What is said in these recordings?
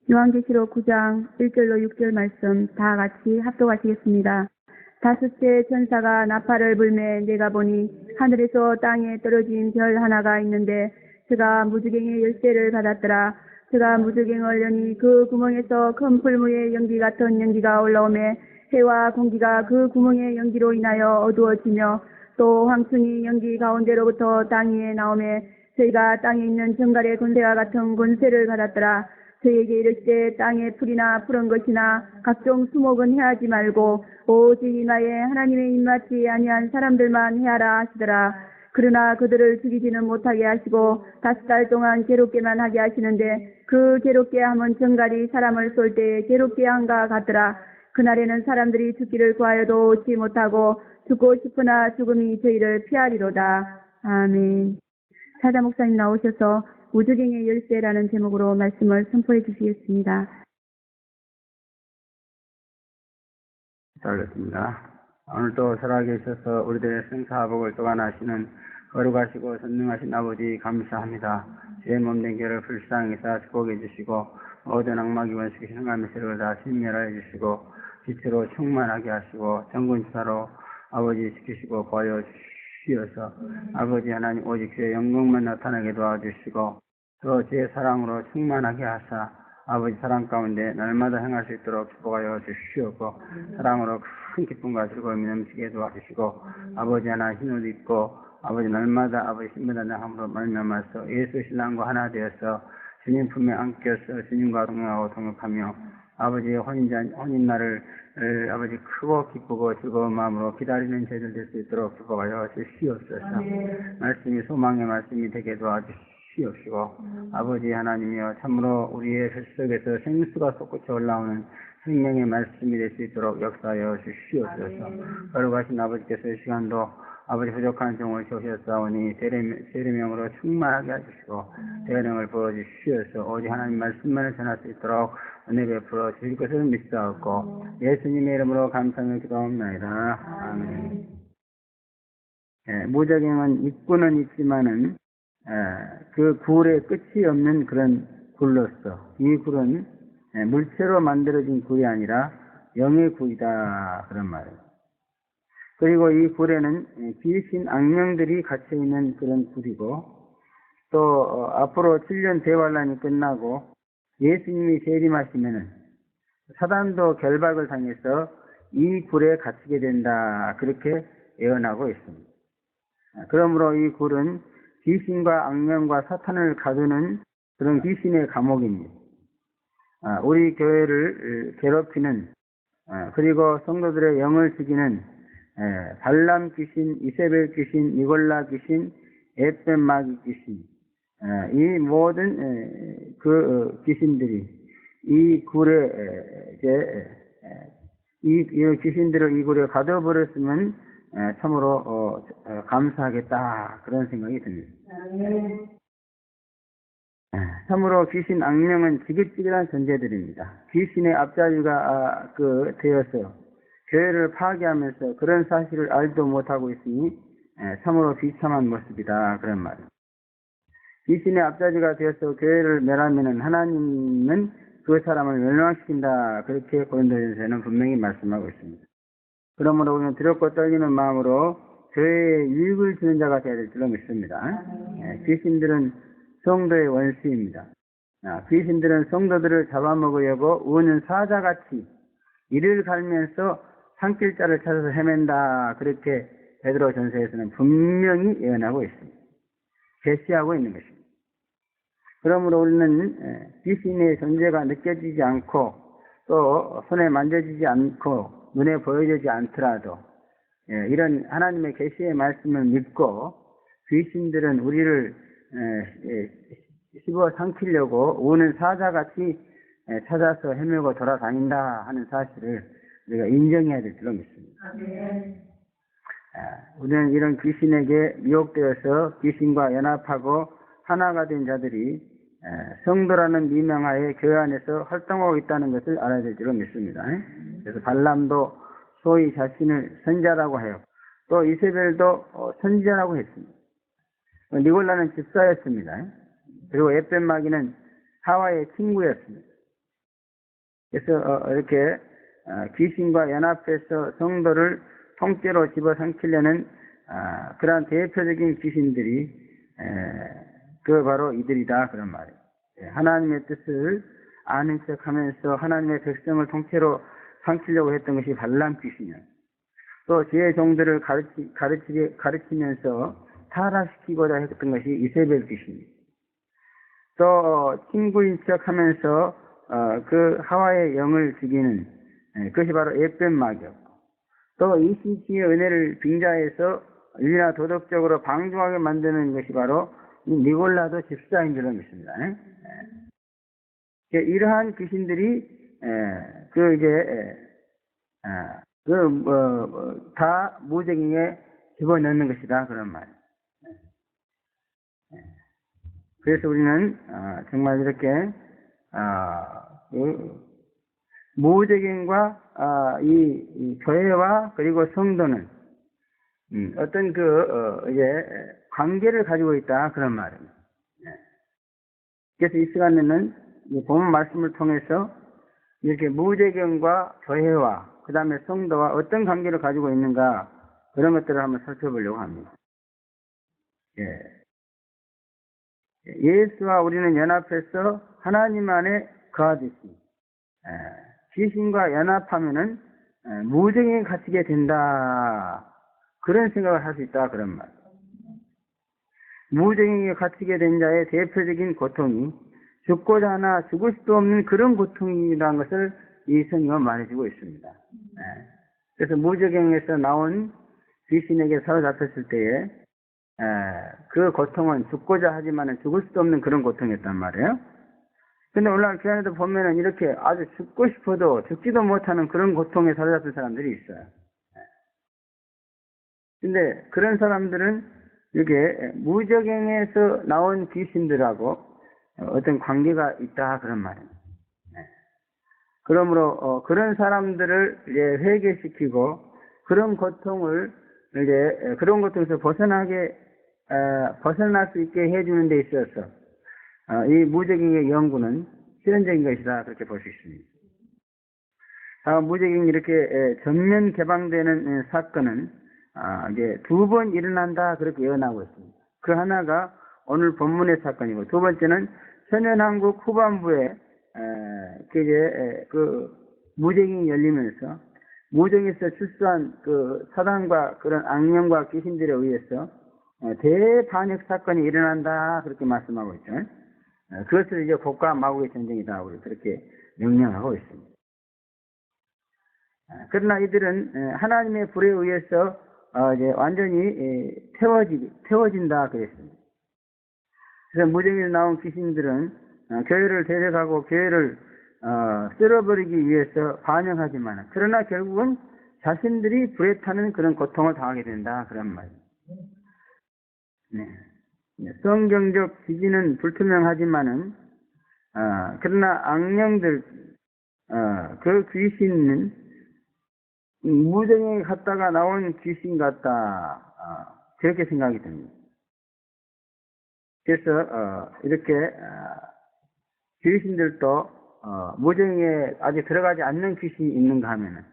요한계시록 9장 1절로 6절 말씀 다 같이 합독하시겠습니다. 다섯째 천사가 나팔을 불매 내가 보니 하늘에서 땅에 떨어진 별 하나가 있는데 그가 무주갱의 열쇠를 받았더라. 그가 무주갱을 여니 그 구멍에서 큰 풀무의 연기 같은 연기가 올라오매 해와 공기가 그 구멍의 연기로 인하여 어두워지며 또 황충이 연기 가운데로부터 땅 위에 나오매 저희가 땅에 있는 정갈의 권세와 같은 권세를 받았더라. 저에게 이르시되 땅의 풀이나 푸른 것이나 각종 수목은 해하지 말고 오직 나의 하나님의 입맞지 아니한 사람들만 해하라 하시더라. 그러나 그들을 죽이지는 못하게 하시고 5달 동안 괴롭게만 하게 하시는데 그 괴롭게 함은 정갈이 사람을 쏠 때에 괴롭게 한가 같더라. 그날에는 사람들이 죽기를 구하여도 얻지 못하고 죽고 싶으나 죽음이 저희를 피하리로다. 아멘. 사자 목사님 나오셔서 무주갱의 열쇠라는 제목으로 말씀을 선포해 주시겠습니다. 잘했습니다. 오늘도 살아계셔서 우리들의 생사복을 또한하시는 거룩하시고 선능하신 아버지 감사합니다. 제 몸된 결을 불쌍히 사 축복해 주시고 모든 악마기 원수의 행함의 세력을 다 신멸하여 주시고 빛으로 충만하게 하시고 정군사로 아버지 지키시고 보여 주시어서 아버지 하나님 오직 주의 영광만 나타나게 도와주시고 또 주의 사랑으로 충만하게 하사 아버지 사랑 가운데 날마다 행할 수 있도록 축복하여 주시옵고 사랑으로 큰 기쁨과 즐거움이 넘치게 도와주시고 아버지 하나 힘을 입고 아버지 날마다 아버지 신부단장 함으로 말미암아서 예수 신랑과 하나 되어서 주님 품에 안겨서 주님과 동행하고 동역하며 아버지의 혼인날을 아버지 크고 기쁘고 즐거운 마음으로 기다리는 저희들 될 수 있도록 축복하여 주시옵소서. 말씀이 소망의 말씀이 되게 도와주시옵시고 아버지 하나님이여 참으로 우리의 뱃속에서 생수가 솟구쳐 올라오는 생명의 말씀이 될 수 있도록 역사하여 주시옵소서. 거룩하신 아버지께서 이 시간도 아버지 부족한 종을 주셨사오니 세례명으로 충만하게 해주시고 대령을 부어주시어서 오직 하나님 말씀만을 전할 수 있도록 은혜 베풀어 주실 것을 믿사옵고 예수님의 이름으로 감사하며 기도하옵나이다. 아멘. 무저갱은 있고는 있지만은 그 굴의 끝이 없는 그런 굴로서 이 굴은 물체로 만들어진 굴이 아니라 영의 굴이다 그런 말이에요. 그리고 이 굴에는 귀신 악령들이 갇혀있는 그런 굴이고 또 앞으로 7년 대환란이 끝나고 예수님이 재림하시면은 사단도 결박을 당해서 이 굴에 갇히게 된다 그렇게 예언하고 있습니다. 그러므로 이 굴은 귀신과 악령과 사탄을 가두는 그런 귀신의 감옥입니다. 우리 교회를 괴롭히는 그리고 성도들의 영을 죽이는 발람 귀신, 이세벨 귀신, 니골라 귀신, 에펜 마귀 귀신, 이 모든 그 귀신들이 이 굴에 이 귀신들을 이 굴에 가둬버렸으면 참으로 감사하겠다 그런 생각이 듭니다. 참으로 귀신 악령은 지긋지긋한 존재들입니다. 귀신의 앞자리가 되어서 교회를 파괴하면서 그런 사실을 알도 못하고 있으니 참으로 비참한 모습이다 그런 말입니다. 귀신의 앞자리가 되어서 교회를 멸하면 하나님은 그 사람을 멸망시킨다 그렇게 고린도전서에는 분명히 말씀하고 있습니다. 그러므로 우리는 두렵고 떨리는 마음으로 교회에 유익을 주는 자가 되어야 될 줄로 믿습니다. 귀신들은 성도의 원수입니다. 귀신들은 성도들을 잡아먹으려고 우는 사자같이 이를 갈면서 산길자를 찾아서 헤맨다 그렇게 베드로 전서에서는 분명히 예언하고 있습니다. 계시하고 있는 것입니다. 그러므로 우리는 귀신의 존재가 느껴지지 않고 또 손에 만져지지 않고 눈에 보여지지 않더라도 이런 하나님의 계시의 말씀을 믿고 귀신들은 우리를 씹어 삼키려고 우는 사자같이 찾아서 헤매고 돌아다닌다 하는 사실을 우리가 인정해야 될 줄로 믿습니다. 우리는 이런 귀신에게 미혹되어서 귀신과 연합하고 하나가 된 자들이 성도라는 미명하에 교회 안에서 활동하고 있다는 것을 알아야 될 줄로 믿습니다. 그래서 발람도 소위 자신을 선자라고 해요. 또 이세벨도 선지자라고 했습니다. 니골라는 집사였습니다. 그리고 에펜 마귀는 하와의 친구였습니다. 그래서 이렇게 귀신과 연합해서 성도를 통째로 집어삼키려는 그러한 대표적인 귀신들이 그 바로 이들이다 그런 말이에요. 하나님의 뜻을 아는 척하면서 하나님의 백성을 통째로 삼키려고 했던 것이 발람 귀신이에요. 또 주의 종들을 가르치면서 타락시키고자 했던 것이 이세벨 귀신이에요. 또 친구인 척하면서 그 하와의 영을 죽이는 그것이 바로 에뱀 마귀였고, 또 이신치의 은혜를 빙자해서 윤리나 도덕적으로 방종하게 만드는 것이 바로 니골라도 집사인 줄로 믿습니다. 이러한 귀신들이 다 무적행에 집어넣는 것이다 그런 말이에요. 그래서 우리는 정말 이렇게 무적행과 이 교회와 그리고 성도는 어떤 관계를 가지고 있다 그런 말입니다. 그래서 이 시간에는 본문 말씀을 통해서 이렇게 무적행과 교회와 그 다음에 성도와 어떤 관계를 가지고 있는가 그런 것들을 한번 살펴보려고 합니다. 예수와 우리는 연합해서 하나님 안에 거하듯이 귀신과 연합하면은 무적행에 갇히게 된다 그런 생각을 할 수 있다 그런 말. 무적행에 갇히게 된 자의 대표적인 고통이 죽고자 하나 죽을 수도 없는 그런 고통이라는 것을 이 성경은 말해주고 있습니다. 그래서 무적행에서 나온 귀신에게 사로잡혔을 때에 그 고통은 죽고자 하지만 죽을 수도 없는 그런 고통이었단 말이에요. 근데 오늘날 교회에도 보면은 이렇게 아주 죽고 싶어도 죽지도 못하는 그런 고통에 사로잡힌 사람들이 있어요. 근데 그런 사람들은 이게 무적행에서 나온 귀신들하고 어떤 관계가 있다 그런 말이에요. 그러므로 그런 사람들을 이제 회개시키고 그런 고통을 이제 그런 고통에서 벗어날 수 있게 해주는 데 있어서 이 무적행의 연구는 실현적인 것이다 그렇게 볼 수 있습니다. 무적행이 이렇게 전면 개방되는 사건은 이제 2번 일어난다 그렇게 예언하고 있습니다. 그 하나가 오늘 본문의 사건이고, 두 번째는 천연왕국 후반부에 무적행이 열리면서 무적에서 출소한 그 사단과 그런 악령과 귀신들에 의해서 대반역 사건이 일어난다 그렇게 말씀하고 있죠. 그것을 이제 복과 마귀의 전쟁이다 우리 그렇게 명령하고 있습니다. 그러나 이들은 하나님의 불에 의해서 이제 완전히 태워진다 그랬습니다. 그래서 무적에서 나온 귀신들은 교회를 데려가고 교회를 쓸어버리기 위해서 반영하지만, 그러나 결국은 자신들이 불에 타는 그런 고통을 당하게 된다 그런 말입니다. 성경적 지지는 불투명하지만은 그러나 악령들 그 귀신은 무정에 갔다가 나온 귀신 같다 그렇게 생각이 듭니다. 그래서 이렇게 귀신들도 무정에 아직 들어가지 않는 귀신이 있는가 하면은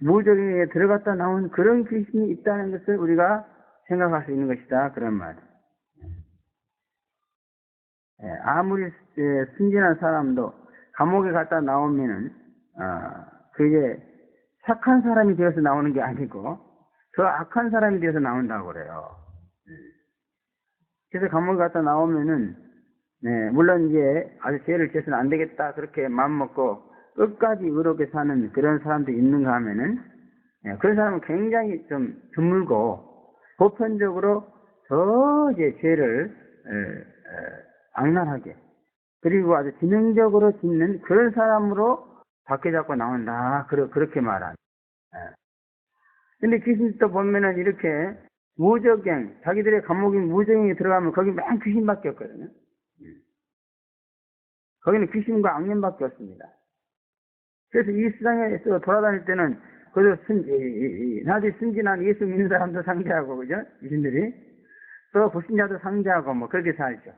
무정에 들어갔다 나온 그런 귀신이 있다는 것을 우리가 생각할 수 있는 것이다 그런 말이에요. 아무리 순진한 사람도 감옥에 갔다 나오면은 그게 착한 사람이 되어서 나오는 게 아니고 더 악한 사람이 되어서 나온다고 그래요. 그래서 감옥에 갔다 나오면은 물론 이제 아주 죄를 지어서는 안 되겠다 그렇게 마음먹고 끝까지 의롭게 사는 그런 사람도 있는가 하면은 그런 사람은 굉장히 좀 드물고 보편적으로 더 이제 죄를 악랄하게 그리고 아주 지능적으로 짓는 그런 사람으로 밖에 잡고 나온다 그렇게 말하는. 근데 귀신도 보면은 이렇게 무적행 자기들의 감옥인 무적행에 들어가면 거기 맨 귀신밖에 없거든요. 거기는 귀신과 악령밖에 없습니다. 그래서 이 세상에서 돌아다닐 때는 그래도 나중에 순진한 예수 믿는 사람도 상대하고 그죠? 귀신들이 또 불신자도 상대하고 뭐 그렇게 살죠.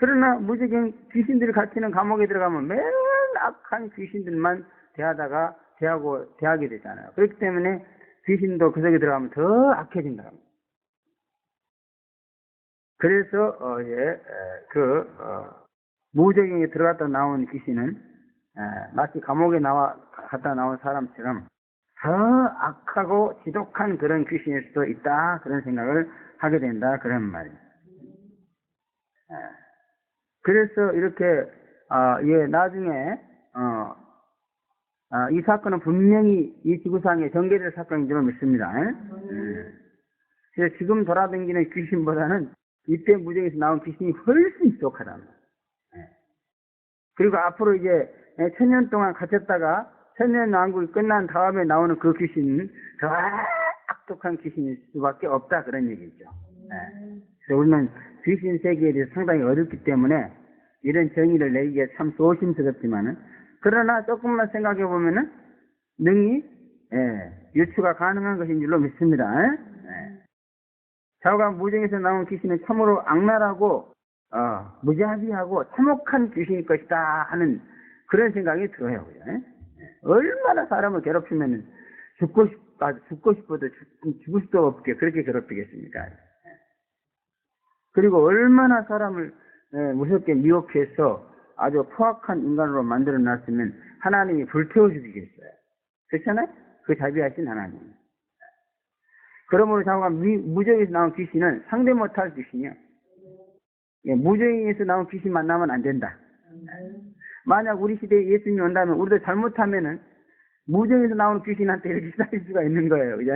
그러나 무적인 귀신들이 갇히는 감옥에 들어가면 맨 악한 귀신들만 대하게 되잖아요. 그렇기 때문에 귀신도 그 속에 들어가면 더 악해진다. 그래서 무적인에 들어갔다 나온 귀신은 마치 감옥에 갔다 나온 사람처럼 더 악하고 지독한 그런 귀신일 수도 있다. 그런 생각을 하게 된다. 그런 말이에요. 그래서 이렇게 나중에 이 사건은 분명히 이 지구상에 전개될 사건인 줄 믿습니다. 그래서 지금 돌아다니는 귀신보다는 이때 무적에서 나온 귀신이 훨씬 지독하다. 그리고 앞으로 이제 1000년 동안 갇혔다가 1000년 왕국이 끝난 다음에 나오는 그 귀신은 더 악독한 귀신일 수밖에 없다. 그런 얘기죠. 그래서 우리는 귀신 세계에 대해서 상당히 어렵기 때문에 이런 정의를 내기가 참 조심스럽지만은, 그러나 조금만 생각해 보면은 능히 유추가 가능한 것인 줄로 믿습니다. 좌우가 무정에서 나온 귀신은 참으로 악랄하고 무자비하고 참혹한 귀신일 것이다 하는 그런 생각이 들어요. 얼마나 사람을 괴롭히면은 죽고 싶어도 죽을 수도 없게 그렇게 괴롭히겠습니까? 그리고 얼마나 사람을 무섭게 미혹해서 아주 포악한 인간으로 만들어 놨으면 하나님이 불태워 죽이겠어요. 그렇잖아요? 그 자비하신 하나님. 그러므로 자꾸가 무정에서 나온 귀신은 상대 못할 귀신이요. 무정에서 나온 귀신 만나면 안 된다. 만약 우리 시대에 예수님이 온다면 우리도 잘못하면은 무정에서 나오는 귀신한테 이렇게 시달릴 수가 있는 거예요. 그죠?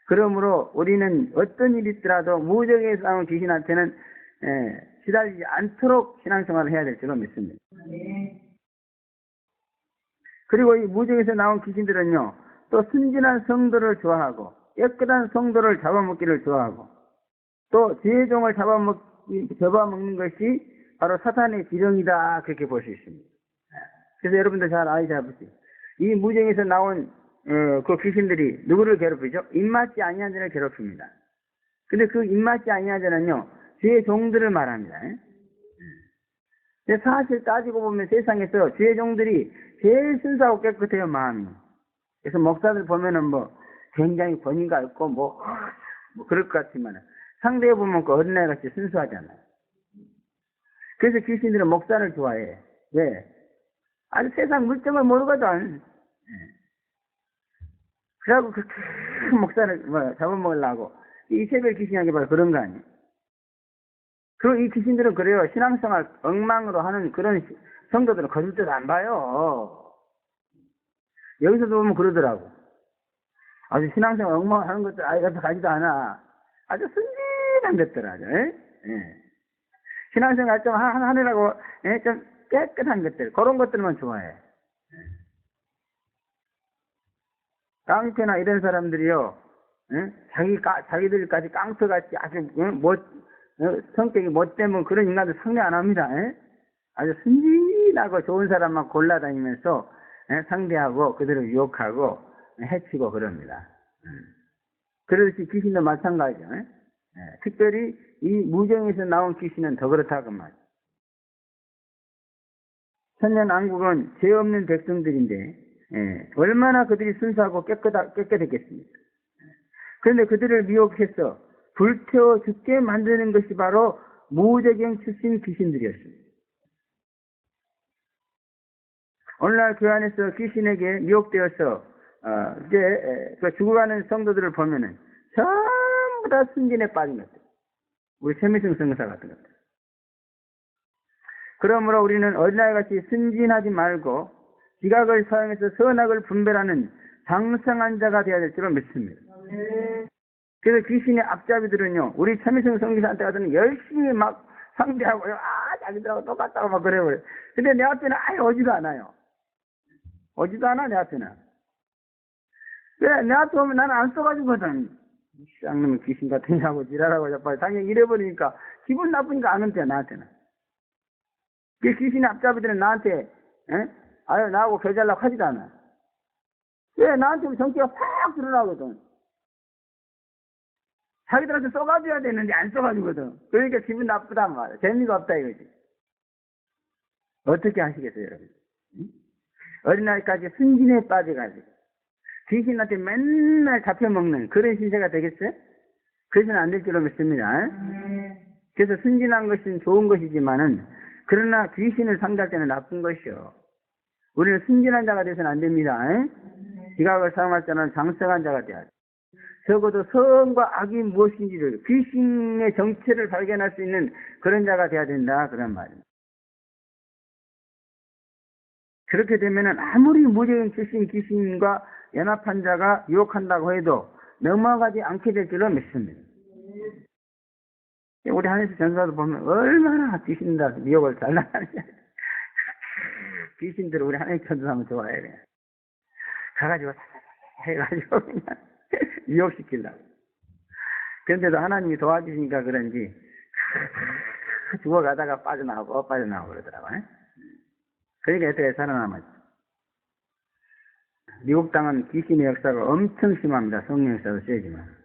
그러므로 우리는 어떤 일이 있더라도 무정에서 나오는 귀신한테는 시달리지 않도록 신앙생활을 해야 될 줄로 믿습니다. 그리고 이 무정에서 나온 귀신들은요, 또 순진한 성도를 좋아하고 깨끗한 성도를 잡아먹기를 좋아하고 또 지혜의 종을 잡아먹는 것이 바로 사탄의 지령이다. 그렇게 볼 수 있습니다. 그래서 여러분들 잘 보세요. 이 무정에서 나온 그 귀신들이 누구를 괴롭히죠? 입맞지 아니한 자를 괴롭힙니다. 근데 그 입맞지 아니한 자는요, 주의 종들을 말합니다. 근데 사실 따지고 보면 세상에서 주의 종들이 제일 순수하고 깨끗해요, 마음이. 그래서 목사들 보면은 굉장히 권위가 있고 그럴 것 같지만 상대해 보면 그 어린아이 같이 순수하잖아요. 그래서 귀신들은 목사를 좋아해. 왜? 아주 세상 물정을 모르거든. 그래갖고 그 큰 목사를 잡아먹으려고 이세벨 귀신에게 바로 그런 거 아니에요. 이 귀신들은 그래요. 신앙생활 엉망으로 하는 그런 성도들은 거둘 때도 안 봐요. 여기서도 보면 그러더라고. 아주 신앙생활 엉망 하는 것들 옆에 가지도 않아. 아주 순진한 것들 아주. 신앙생활 좀 하느라고 좀 깨끗한 것들, 그런 것들만 좋아해. 깡패나 이런 사람들이요, 자기들까지 깡패같이 아주 성격이 못되면 그런 인간들 상대 안 합니다. 아주 순진하고 좋은 사람만 골라다니면서 상대하고 그들을 유혹하고 해치고 그럽니다. 그렇듯이 귀신도 마찬가지죠. 특별히 이 무정에서 나온 귀신은 더 그렇다고 말이에요. 천년 왕국은 죄 없는 백성들인데 얼마나 그들이 순수하고 깨끗했겠습니까? 그런데 그들을 미혹해서 불태워 죽게 만드는 것이 바로 무저경 출신 귀신들이었습니다. 오늘날 그 안에서 귀신에게 미혹되어서 이제 죽어가는 성도들을 보면은 전부 다 순진에 빠진 것들. 우리 최미승 성사 같은 것들. 그러므로 우리는 어린아이같이 순진하지 말고 지각을 사용해서 선악을 분별하는 장성한 자가 되어야 될 줄로 믿습니다. 그래서 귀신의 앞잡이들은요, 우리 최미승 성기사한테 가서는 열심히 막 상대하고요, 자기들하고 똑같다고 막 그래버려요. 근데 내 앞에는 아예 오지도 않아요. 오지도 않아, 내 앞에는. 왜? 내 앞에 오면 나는 안 써가지거든. 쌍놈의 귀신 같은 하고 지랄하고 자빠져. 당연히 이래버리니까 기분 나쁘니까 안 온대요, 나한테는. 그 귀신의 앞잡이들은 나한테, 나하고 교제하려고 하지도 않아. 왜? 나한테 정체가 팍 드러나거든. 자기들한테 쏘가줘야 되는데 안 쏘가주거든. 그러니까 기분 나쁘단 말이야. 재미가 없다 이거지. 어떻게 하시겠어요, 여러분? 응? 어린아이까지 순진에 빠져가지고 귀신한테 맨날 잡혀먹는 그런 신세가 되겠어요? 그래서는 안 될 줄로 믿습니다. 그래서 순진한 것은 좋은 것이지만은 그러나 귀신을 상대할 때는 나쁜 것이요. 우리는 순진한 자가 되어서는 안 됩니다. 지각을 사용할 때는 장성한 자가 돼야 돼. 적어도 선과 악이 무엇인지를 귀신의 정체를 발견할 수 있는 그런 자가 돼야 된다 그런 말입니다. 그렇게 되면은 아무리 무적인 출신 귀신과 연합한 자가 유혹한다고 해도 넘어가지 않게 될 줄로 믿습니다. 우리 하늘에서 전사도 보면 얼마나 귀신들 미혹을 잘 나가느냐. 귀신들을 우리 하나님 전사하면 좋아해야 돼. 가가지고 해가지고 그냥 유혹시키려고. 그런데도 하나님이 도와주시니까 그런지 죽어가다가 빠져나오고 그러더라고요. 그러니까 어떻게 살아남았죠. 미국 땅은 귀신의 역사가 엄청 심합니다. 성령 역사도 세지만.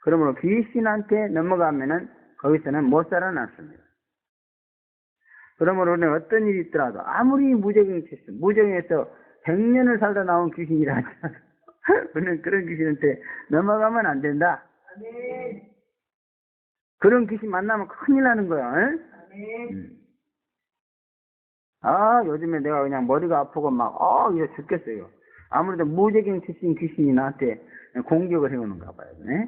그러므로 귀신한테 넘어가면은 거기서는 못 살아남습니다. 그러므로 우리는 어떤 일이 있더라도 아무리 무적에서 100년을 살다 나온 귀신이라 하지만 우리는 그런 귀신한테 넘어가면 안 된다. 그런 귀신 만나면 큰일 나는 거야. 요즘에 내가 그냥 머리가 아프고 이거 죽겠어요. 아무래도 무적인 출신 귀신이 나한테 공격을 해오는가 봐요. 네?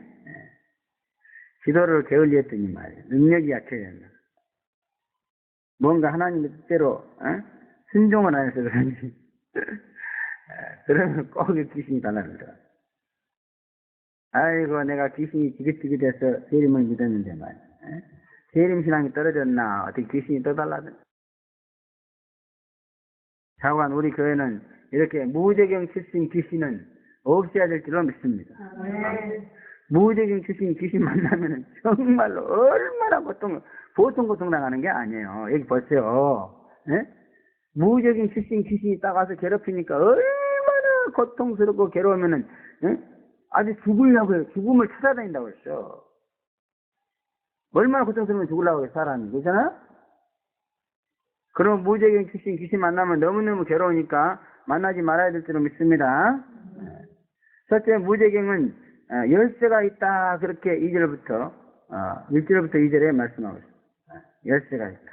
기도를 게을리했더니 말이에요. 능력이 약해졌나. 뭔가 하나님의 뜻대로 순종을 안 해서 그런지 그러면 꼭 귀신이 달라들더라. 아이고 내가 귀신이 지긋지긋해서 세림을 믿었는데 말이야. 세림 신앙이 떨어졌나 어떻게 귀신이 또 달라들어. 자관 우리 교회는 이렇게 무적인 출신 귀신은 없애야 될 줄로 믿습니다. 무적인 출신 귀신 만나면 정말로 얼마나 보통 고통당하는 게 아니에요. 여기 보세요. 무적인 출신 귀신이 딱 와서 괴롭히니까 얼마나 고통스럽고 괴로우면은 아주 죽으려고 죽음을 찾아다닌다고 했어. 얼마나 고통스러우면 죽으려고 해 사람이. 그렇잖아? 그럼 무적인 출신 귀신 만나면 너무너무 괴로우니까 만나지 말아야 될 줄로 믿습니다. 첫째, 무적행은 열쇠가 있다. 그렇게 1절부터 2절에 말씀하고 있습니다. 열쇠가 있다.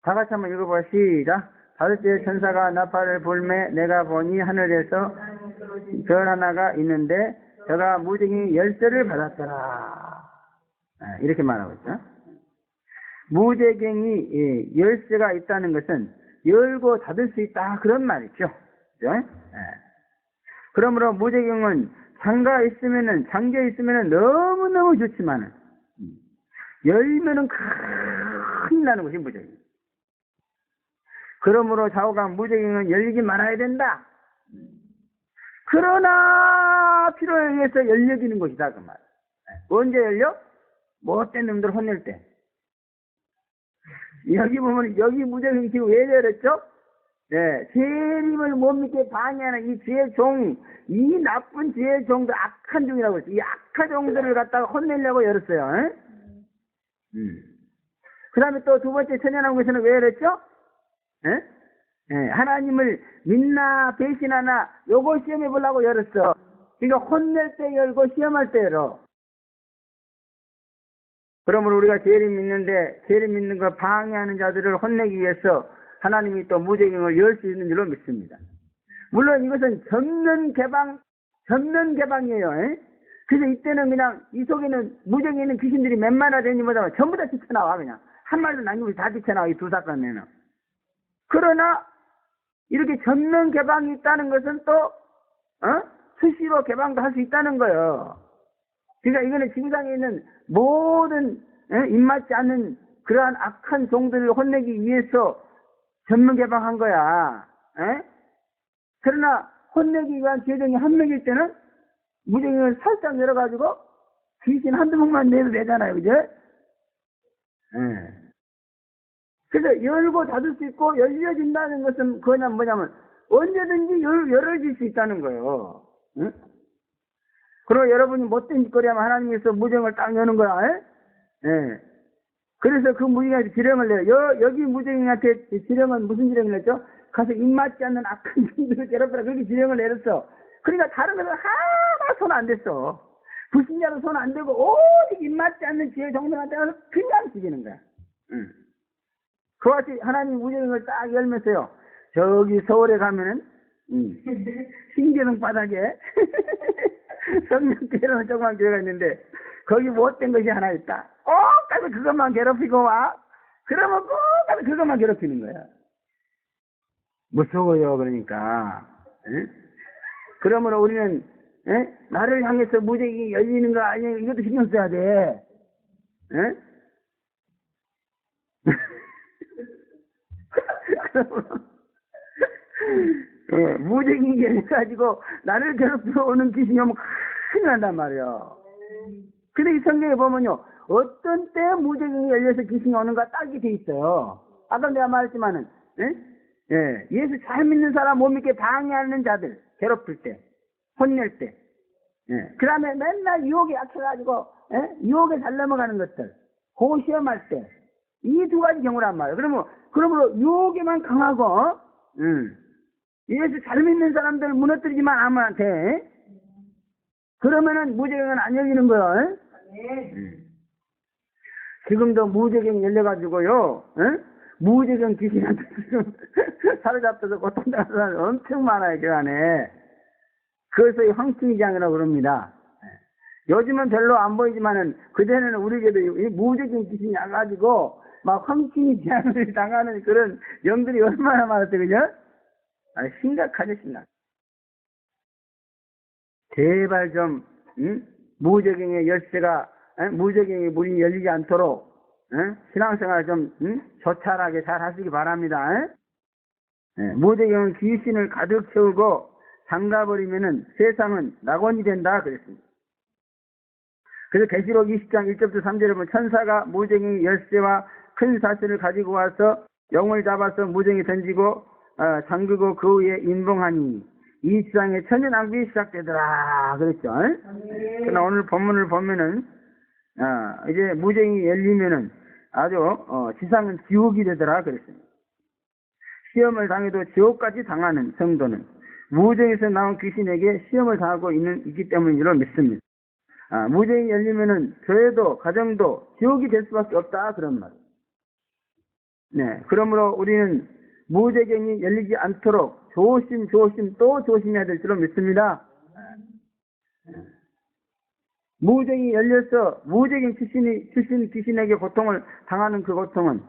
다 같이 한번 읽어봐. 시작. 다섯째 천사가 나팔을 불매 내가 보니 하늘에서 별 하나가 있는데 저가 무적행이 열쇠를 받았더라. 이렇게 말하고 있죠. 무적행이 열쇠가 있다는 것은 열고 닫을 수 있다 그런 말이죠. 그렇죠? 그러므로 무적행은 잠겨 있으면은 너무너무 좋지만은 열면은 큰일 나는 것이 무적행. 그러므로 좌우간 무적행은 열리지 말아야 된다. 그러나 필요에 의해서 열려지는 것이다 그 말. 언제 열려? 못된 놈들 혼낼 때. 여기 보면 여기 무적행 지금 왜 열었죠? 세림을 못 믿게 방해하는 이 죄의 종, 이 나쁜 죄의 종도 악한 종이라고 했어요. 이 악한 종들을 갖다가 혼내려고 열었어요. 그 다음에 또 두 번째 천연왕국에서는 왜 열었죠? 하나님을 믿나 배신하나 요거 시험해 보려고 열었어. 그러니까 혼낼 때 열고 시험할 때 열어. 그러므로 우리가 죄를 믿는 걸 방해하는 자들을 혼내기 위해서 하나님이 또 무적행을 열 수 있는 줄로 믿습니다. 물론 이것은 전면 개방이에요. 그래서 이때는 그냥 이 속에는 무적에 있는 귀신들이 몇 마리나 되는지 보자면 전부 다 뛰쳐나와. 그냥 한 마리도 남기고 다 뛰쳐나와. 이 두 사건에는. 그러나 이렇게 전면 개방이 있다는 것은 또 수시로 개방도 할 수 있다는 거예요. 그러니까 이거는 지구상에 있는 모든 입맞지 않는 그러한 악한 종들을 혼내기 위해서 전면 개방한 거야. 그러나 혼내기 위한 재정이 한 명일 때는 무적행을 살짝 열어가지고 귀신 한두 명만 내도 되잖아요. 그죠? 그래서 열고 닫을 수 있고 열려진다는 것은 뭐냐면 언제든지 열어질 수 있다는 거예요. 그리고 여러분이 못된 짓거리 하면 하나님께서 무정을 딱 여는 거야. 예. 그래서 그 무정한테 지령을 내요. 여기 무정한테 지령은 무슨 지령을 냈죠? 가서 입맞지 않는 악한 종들을 괴롭혀라. 그렇게 지령을 내렸어. 그러니까 다른 것은 하나 손 안 댔어. 불신자도 손 안 대고 오직 입맞지 않는 지혜 정들한테 가서 그냥 죽이는 거야. 그와 같이 하나님 무정을 딱 열면서요. 저기 서울에 가면은 신기능 바닥에 성령교회라는 조그만 교회가 있는데 거기 못된 것이 하나 있다. 꼭 가서 그것만 괴롭히고 와. 그러면 꼭 가서 그것만 괴롭히는 거야. 무서워요. 그러니까. 그러므로 우리는 나를 향해서 무정이 열리는 거 아니야. 이것도 신경 써야 돼. 무정이 열려가지고 나를 괴롭혀 오는 귀신이 오면 큰일 난단 말이야. 근데 이 성경에 보면요. 어떤 때 무정이 열려서 귀신이 오는가 딱이 돼 있어요. 아까 내가 말했지만은, 예수 잘 믿는 사람 못 믿게 방해하는 자들, 괴롭힐 때, 혼낼 때, 그 다음에 맨날 유혹에 약해가지고, 유혹에 잘 넘어가는 것들, 고시험할 때, 이 두 가지 경우란 말이에요. 그러므로 유혹에만 강하고, 예수 잘 믿는 사람들 무너뜨리지만 아무한테, 그러면은 무저경은 안 열리는 거예요. 지금도 무저경 열려가지고요, 무저경 귀신한테 지금 사로잡혀서 고통당하는 사람이 엄청 많아요, 그 안에. 그래서 황충이장이라고 그럽니다. 요즘은 별로 안 보이지만은, 그전에는 우리에게도 이 무저경 귀신이 와가지고, 막 황충이장을 당하는 그런 영들이 얼마나 많았어요, 그죠? 심각하죠, 심각. 제발 좀, 무저경의 열쇠가, 무저경의 문이 열리지 않도록, 신앙생활 좀, 조찰하게 잘 하시기 바랍니다. 무저경은 귀신을 가득 채우고 잠가버리면은 세상은 낙원이 된다, 그랬습니다. 그래서 계시록 20장 1절부터 3절에 보면 천사가 무저경의 열쇠와 큰 사슬을 가지고 와서 영을 잡아서 무저경에 던지고, 잠그고 그 위에 인봉하니, 이 지상에 천연왕비 시작되더라 그랬죠. 그러나 오늘 본문을 보면은 이제 무정이 열리면은 아주 지상은 지옥이 되더라 그랬습니다. 시험을 당해도 지옥까지 당하는 성도는 무정에서 나온 귀신에게 시험을 당하고 있기 때문이라고 믿습니다. 무정이 열리면은 교회도 가정도 지옥이 될 수밖에 없다 그런 말. 네, 그러므로 우리는 무저경이 열리지 않도록 조심 또 조심해야 될 줄로 믿습니다. 무저경이 열려서 무저경 출신 귀신에게 고통을 당하는 그 고통은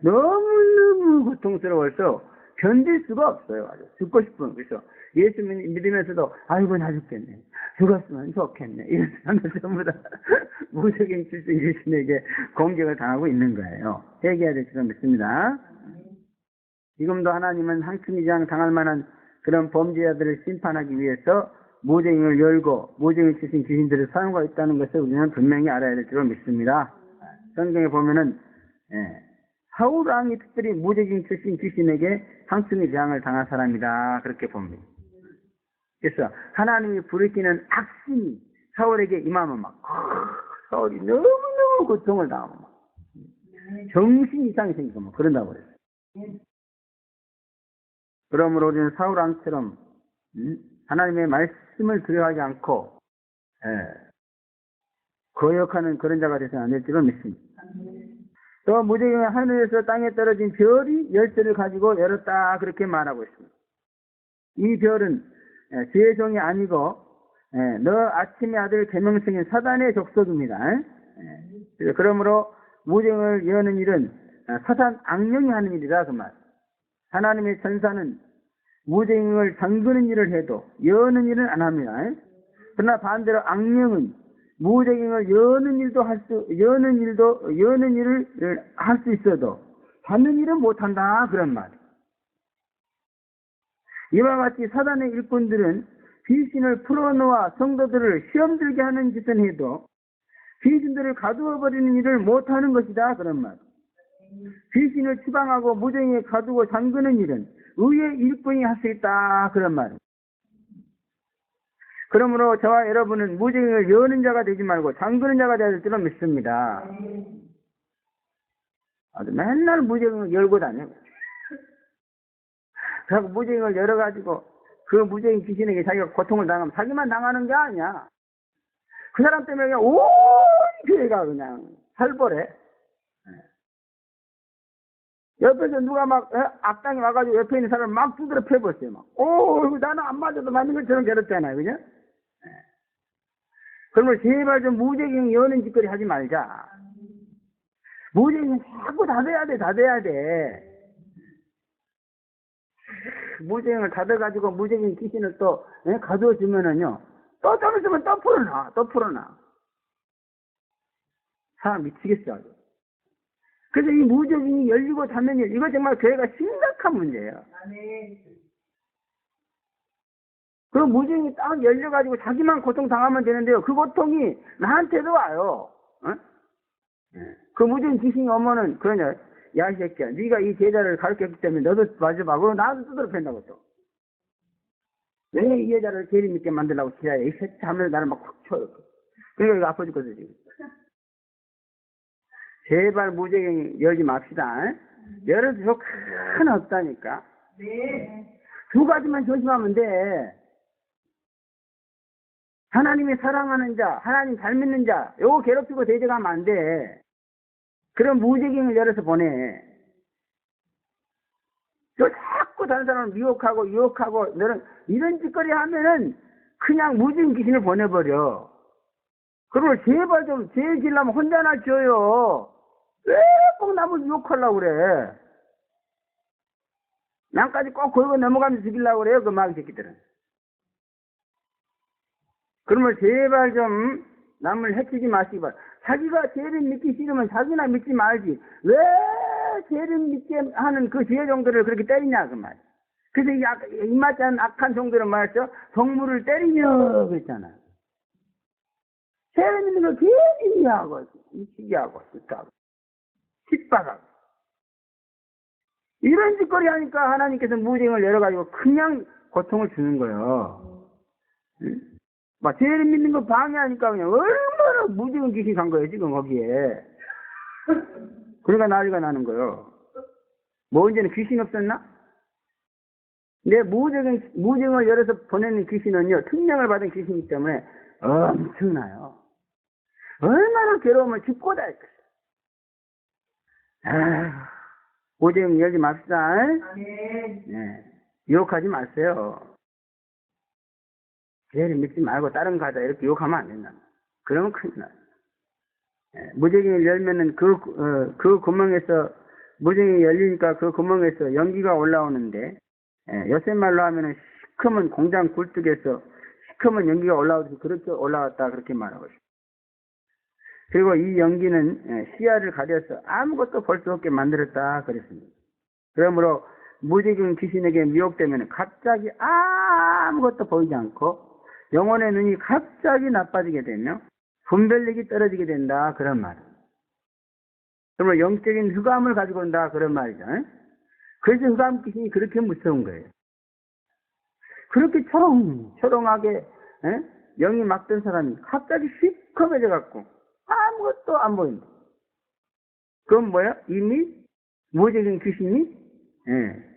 너무너무 고통스러워서 견딜 수가 없어요. 아주 죽고 싶은. 그래서 예수 믿으면서도 아이고 나 죽겠네. 죽었으면 좋겠네. 이런 사람들 전부 다 무저경 출신 귀신에게 공격을 당하고 있는 거예요. 회개해야 될 줄로 믿습니다. 지금도 하나님은 황충이장 당할 만한 그런 범죄자들을 심판하기 위해서 무저경을 열고 무저경 출신 귀신들을 사용하고 있다는 것을 우리는 분명히 알아야 될 줄로 믿습니다. 성경에 보면은 사울 왕이 특별히 무저경 출신 귀신에게 황충의 재앙을 당한 사람이다 그렇게 봅니다. 그래서 하나님이 부르시는 악신이 사울에게 임하면 막 사울이 너무너무 고통을 당하고 막 정신 이상이 생기고 막 그런다고 그랬어요. 그러므로 우리는 사울 왕처럼 하나님의 말씀을 두려워하지 않고 거역하는 그런 자가 되서는 안 될 줄로 믿습니다. 또 무저경이 하늘에서 땅에 떨어진 별이 열쇠를 가지고 열었다 그렇게 말하고 있습니다. 이 별은 주의 종이 아니고 너 아침의 아들 계명성인 사단의 족속입니다. 그러므로 무저경을 여는 일은 사단 악령이 하는 일이다 그 말. 하나님의 천사는 무저경을 잠그는 일을 해도 여는 일은 안 합니다. 그러나 반대로 악령은 무저경을 여는 일을 할 수 있어도 받는 일은 못 한다 그런 말. 이와 같이 사단의 일꾼들은 귀신을 풀어놓아 성도들을 시험 들게 하는 짓은 해도 귀신들을 가두어 버리는 일을 못 하는 것이다 그런 말. 귀신을 추방하고 무저경에 가두고 잠그는 일은 의의 일꾼이 할 수 있다 그런 말. 그러므로 저와 여러분은 무증을 여는 자가 되지 말고 잠그는 자가 되야 될 줄로 믿습니다. 아주 맨날 무증을 열고 다녀. 그래서 무증을 열어가지고 그 무증 귀신에게 자기가 고통을 당하면 자기만 당하는 게 아니야. 그 사람 때문에 그냥 온 교회가 그냥 살벌해. 옆에서 누가 막 악당이 와가지고 옆에 있는 사람을 막 두드려 패버렸어요. 막. 나는 안 맞아도 맞는 것처럼 괴롭잖아요. 그죠? 그러면 제발 좀 무죄경 여는 짓거리 하지 말자. 무죄경 자꾸 다 돼야 돼, 다 돼야 돼. 무죄경을 닫아가지고 무죄경 귀신을 또 가두어주면은요, 또 좀 있으면 또 풀어놔, 또 풀어놔. 사람 미치겠어. 아주. 그래서 이 무죄경이 열리고 닫는 일, 이거 정말 교회가 심각한 문제예요. 그럼 무죄경이 딱 열려가지고 자기만 고통당하면 되는데요. 그 고통이 나한테도 와요. 어? 그 무죄경 귀신이 오면은 그러냐. 야, 이 새끼야. 네가 이 제자를 가르쳤기 때문에 너도 맞아봐. 그럼 나도 두드려 팬다고 또. 왜 이 여자를 제일 믿게 만들려고 지랄이야. 이 새끼 하면서 나를 막 확 쳐요. 그러니까 이거 아파 죽거든, 지금. 제발 무죄경 열지 맙시다. 열어도 저 큰 없다니까. 네. 두 가지만 조심하면 돼. 하나님이 사랑하는 자, 하나님 잘 믿는 자, 요거 괴롭히고 대적하면 안 돼. 그럼 무죄경을 열어서 보내. 저 자꾸 다른 사람을 미혹하고 유혹하고 너는 이런 짓거리 하면은 그냥 무죄경 귀신을 보내버려. 그리고 제발 좀 죄 지려면 혼자나 지어요. 왜 꼭 남을 유혹하려고 그래? 남까지 꼭 걸고 넘어가면서 죽이려고 그래요, 그 마귀 새끼들은. 그러면 제발 좀 남을 해치지 마시기 바랍니다. 자기가 죄를 믿기 싫으면 자기나 믿지 말지. 왜 죄를 믿게 하는 그 죄 정도를 그렇게 때리냐, 그 말. 그래서 이 입맞지 않은 악한 종들은 말이죠. 동물을 때리며 그랬잖아. 죄를 믿는 거 괜히 하고, 미치게 하고, 숫하고, 핍박하고. 이런 짓거리 하니까 하나님께서 무증을 열어가지고 그냥 고통을 주는 거예요. 응? 막 죄를 믿는 거 방해하니까 그냥 얼마나 무증은 귀신 간 거예요, 지금 거기에. 그러니까 난리가 나는 거예요. 뭐 언제는 귀신 없었나? 내 무증을 열어서 보내는 귀신은요, 특명을 받은 귀신이기 때문에 엄청나요. 얼마나 괴로우면 죽고 다 했겠어. 무증 열지 맙시다. 네. 유혹하지 마세요. 죄를 믿지 말고 다른 거 하자 이렇게 욕하면 안 된다. 그러면 큰일 나요. 무죄경을 열면은 그 구멍에서 무죄경이 열리니까 그 구멍에서 연기가 올라오는데 요새 말로 하면은 시커먼 공장 굴뚝에서 시커먼 연기가 올라오듯이 그렇게 올라왔다 그렇게 말하고 있습니다. 그리고 이 연기는 시야를 가려서 아무것도 볼 수 없게 만들었다 그랬습니다. 그러므로 무죄경 귀신에게 미혹되면 갑자기 아무것도 보이지 않고 영혼의 눈이 갑자기 나빠지게 되며 분별력이 떨어지게 된다 그런 말이에요. 그러면 영적인 흑암을 가지고 온다 그런 말이죠. 그래서 흑암 귀신이 그렇게 무서운 거예요. 그렇게 초롱초롱하게 영이 막던 사람이 갑자기 시커매져 갖고 아무것도 안 보인다. 그건 뭐야? 이미 무죄인 귀신이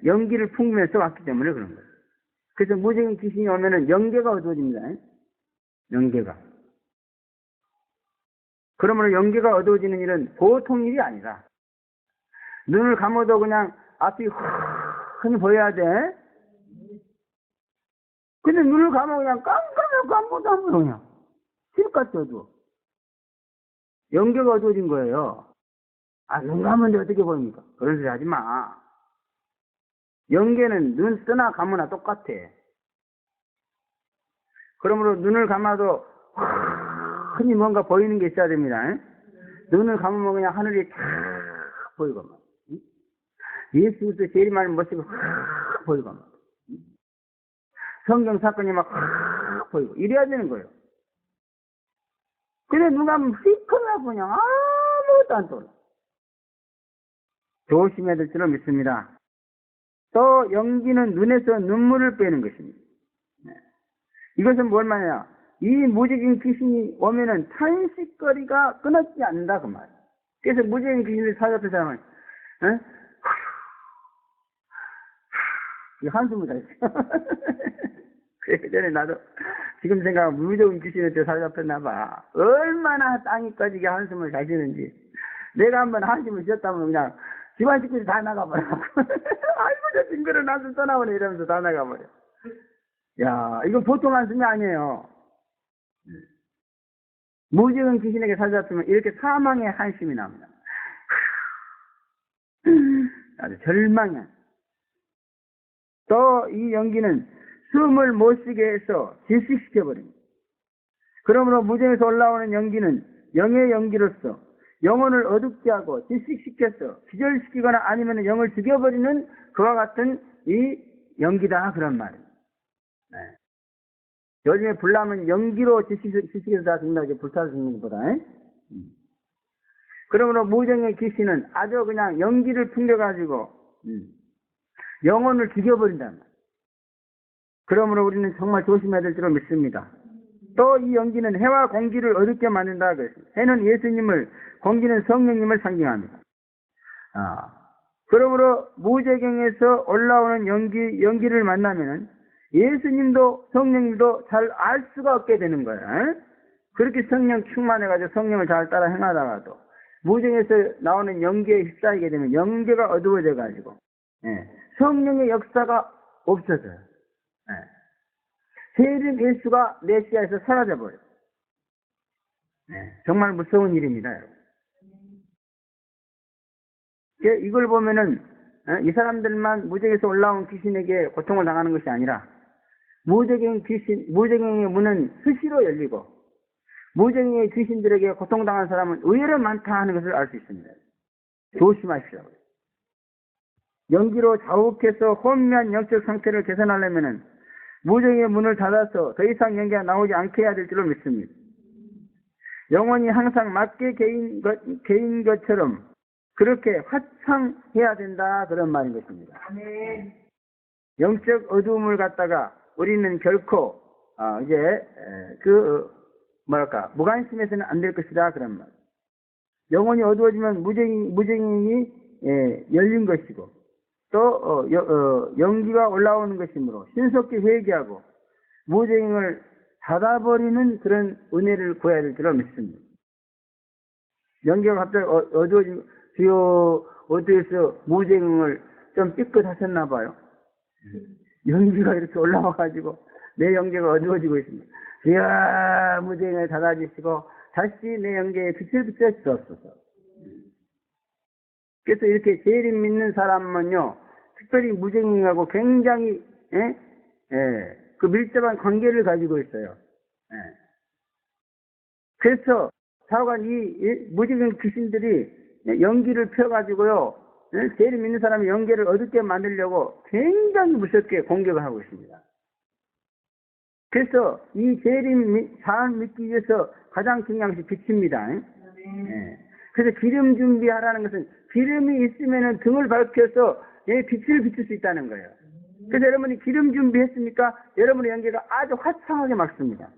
연기를 풍기면서 왔기 때문에 그런 거예요. 그래서 무죄인 귀신이 오면은 영계가 어두워집니다. 영계가. 그러므로 영계가 어두워지는 일은 보통 일이 아니라 눈을 감아도 그냥 앞이 흔히 보여야 돼. 근데 눈을 감아 그냥 깜깜하고 아무것도 안 보여 그냥. 실같이 어두워. 영계가 어두워진 거예요. 눈 감았는데 어떻게 보입니까? 그런 소리 하지 마. 영계는 눈 뜨나 감으나 똑같아. 그러므로 눈을 감아도 흔히 뭔가 보이는 게 있어야 됩니다. 눈을 감으면 그냥 하늘이 탁 보이고 막. 예수 그리스도 재림하는 모습이 확 보이고 막. 성경 사건이 막 확 보이고 이래야 되는 거예요. 근데 눈 감으면 시커멓고 그냥 아무것도 안 떠올라. 조심해야 될 줄을 믿습니다. 또 연기는 눈에서 눈물을 빼는 것입니다. 이것은 뭘 말이냐? 이 무적인 귀신이 오면은 탄식거리가 끊어지지 않는다 그 말. 그래서 무적인 귀신을 사잡힌 사람은 이 한숨을 다 했어. 그 전에 나도 지금 생각하면 무적인 귀신한테 사잡혔나 봐. 얼마나 땅이 꺼지게 한숨을 잘 쉬는지. 내가 한번 한숨을 쉬었다면 그냥 집안 식구들이 다 나가버려. 아이고 저 징그러운 한숨 떠나버려 이러면서 다 나가버려. 야, 이건 보통 한숨이 아니에요. 무지은 귀신에게 사잡히면 이렇게 사망의 한숨이 납니다. 아주 절망해. 또 이 연기는 숨을 못 쉬게 해서 질식시켜버립니다. 그러므로 무정에서 올라오는 연기는 영의 연기로서 영혼을 어둡게 하고 질식시켜서 기절시키거나 아니면 영을 죽여버리는 그와 같은 이 연기다 그런 말이에요. 네. 요즘에 불나면 연기로 질식해서 다 죽는다. 불타서 죽는 것보다. 그러므로 무정의 귀신은 아주 그냥 연기를 풍겨가지고 영혼을 죽여버린단 말이에요. 그러므로 우리는 정말 조심해야 될 줄로 믿습니다. 또 이 연기는 해와 공기를 어둡게 만든다 그랬습니다. 해는 예수님을, 공기는 성령님을 상징합니다. 그러므로 무제경에서 올라오는 연기를 만나면은 예수님도 성령님도 잘 알 수가 없게 되는 거예요. 그렇게 성령 충만해가지고 성령을 잘 따라 행하다가도 무정에서 나오는 연기에 휩싸이게 되면 연기가 어두워져가지고 성령의 역사가 없어져요. 세례 예수가 메시아에서 사라져버려요. 정말 무서운 일입니다. 이걸 보면은 이 사람들만 무적에서 올라온 귀신에게 고통을 당하는 것이 아니라 무적의 문은 수시로 열리고 무적의 귀신들에게 고통당한 사람은 의외로 많다 하는 것을 알 수 있습니다. 조심하십시오. 연기로 자욱해서 혼미한 영적 상태를 개선하려면은 무적의 문을 닫아서 더 이상 연기가 나오지 않게 해야 될 줄로 믿습니다. 영혼이 항상 맞게 개인 것처럼 그렇게 화창해야 된다 그런 말인 것입니다. 아멘. 영적 어두움을 갖다가 우리는 결코 무관심해서는 안 될 것이다 그런 말. 영혼이 어두워지면 무정이 열린 것이고 또 연기가 올라오는 것이므로 신속히 회개하고 무정을 닫아버리는 그런 은혜를 구해야 될 줄로 믿습니다. 연기가 갑자기 어두워지면 주여 어디에서 무정을 좀 삐끗하셨나 봐요. 연기가 이렇게 올라와가지고 내 영계가 어두워지고 있습니다. 주여 무정을 닫아주시고 다시 내 영계에 빛을 비춰주옵소서. 그래서 이렇게 재림 믿는 사람은요, 특별히 무정하고 굉장히 그 밀접한 관계를 가지고 있어요. 그래서 사관 이 무정한 귀신들이 연기를 펴가지고요, 재림 믿는 사람의 연계를 어둡게 만들려고 굉장히 무섭게 공격을 하고 있습니다. 그래서 이 재림 사안 믿기 위해서 가장 중요한 것이 빛입니다. 그래서 기름 준비하라는 것은 기름이 있으면 등을 밝혀서 빛을 비출 수 있다는 거예요. 그래서 여러분이 기름 준비했습니까? 여러분의 연기가 아주 화창하게 막습니다.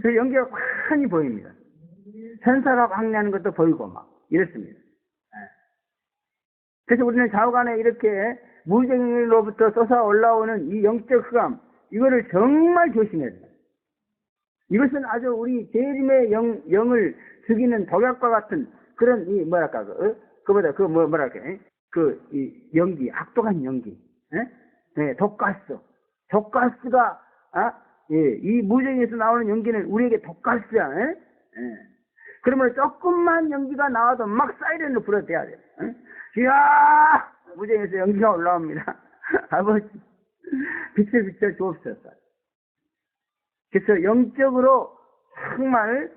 그래서 연기가 환히 보입니다. 천사가 광야하는 것도 보이고 막 이렇습니다. 그래서 우리는 좌우간에 이렇게 무정으로부터 쏟아 올라오는 이 영적 흑암, 이거를 정말 조심해야 돼요. 이것은 아주 우리 재림의 영을 죽이는 독약과 같은 그런 이 이 연기, 악독한 연기, 독가스가 이 무정에서 나오는 연기는 우리에게 독가스야. 그러면 조금만 연기가 나와도 막 사이렌을 불어대야 돼요. 이야, 무정에서 연기가 올라옵니다. 아버지, 빛을 비춰 주옵소서. 그래서 영적으로 정말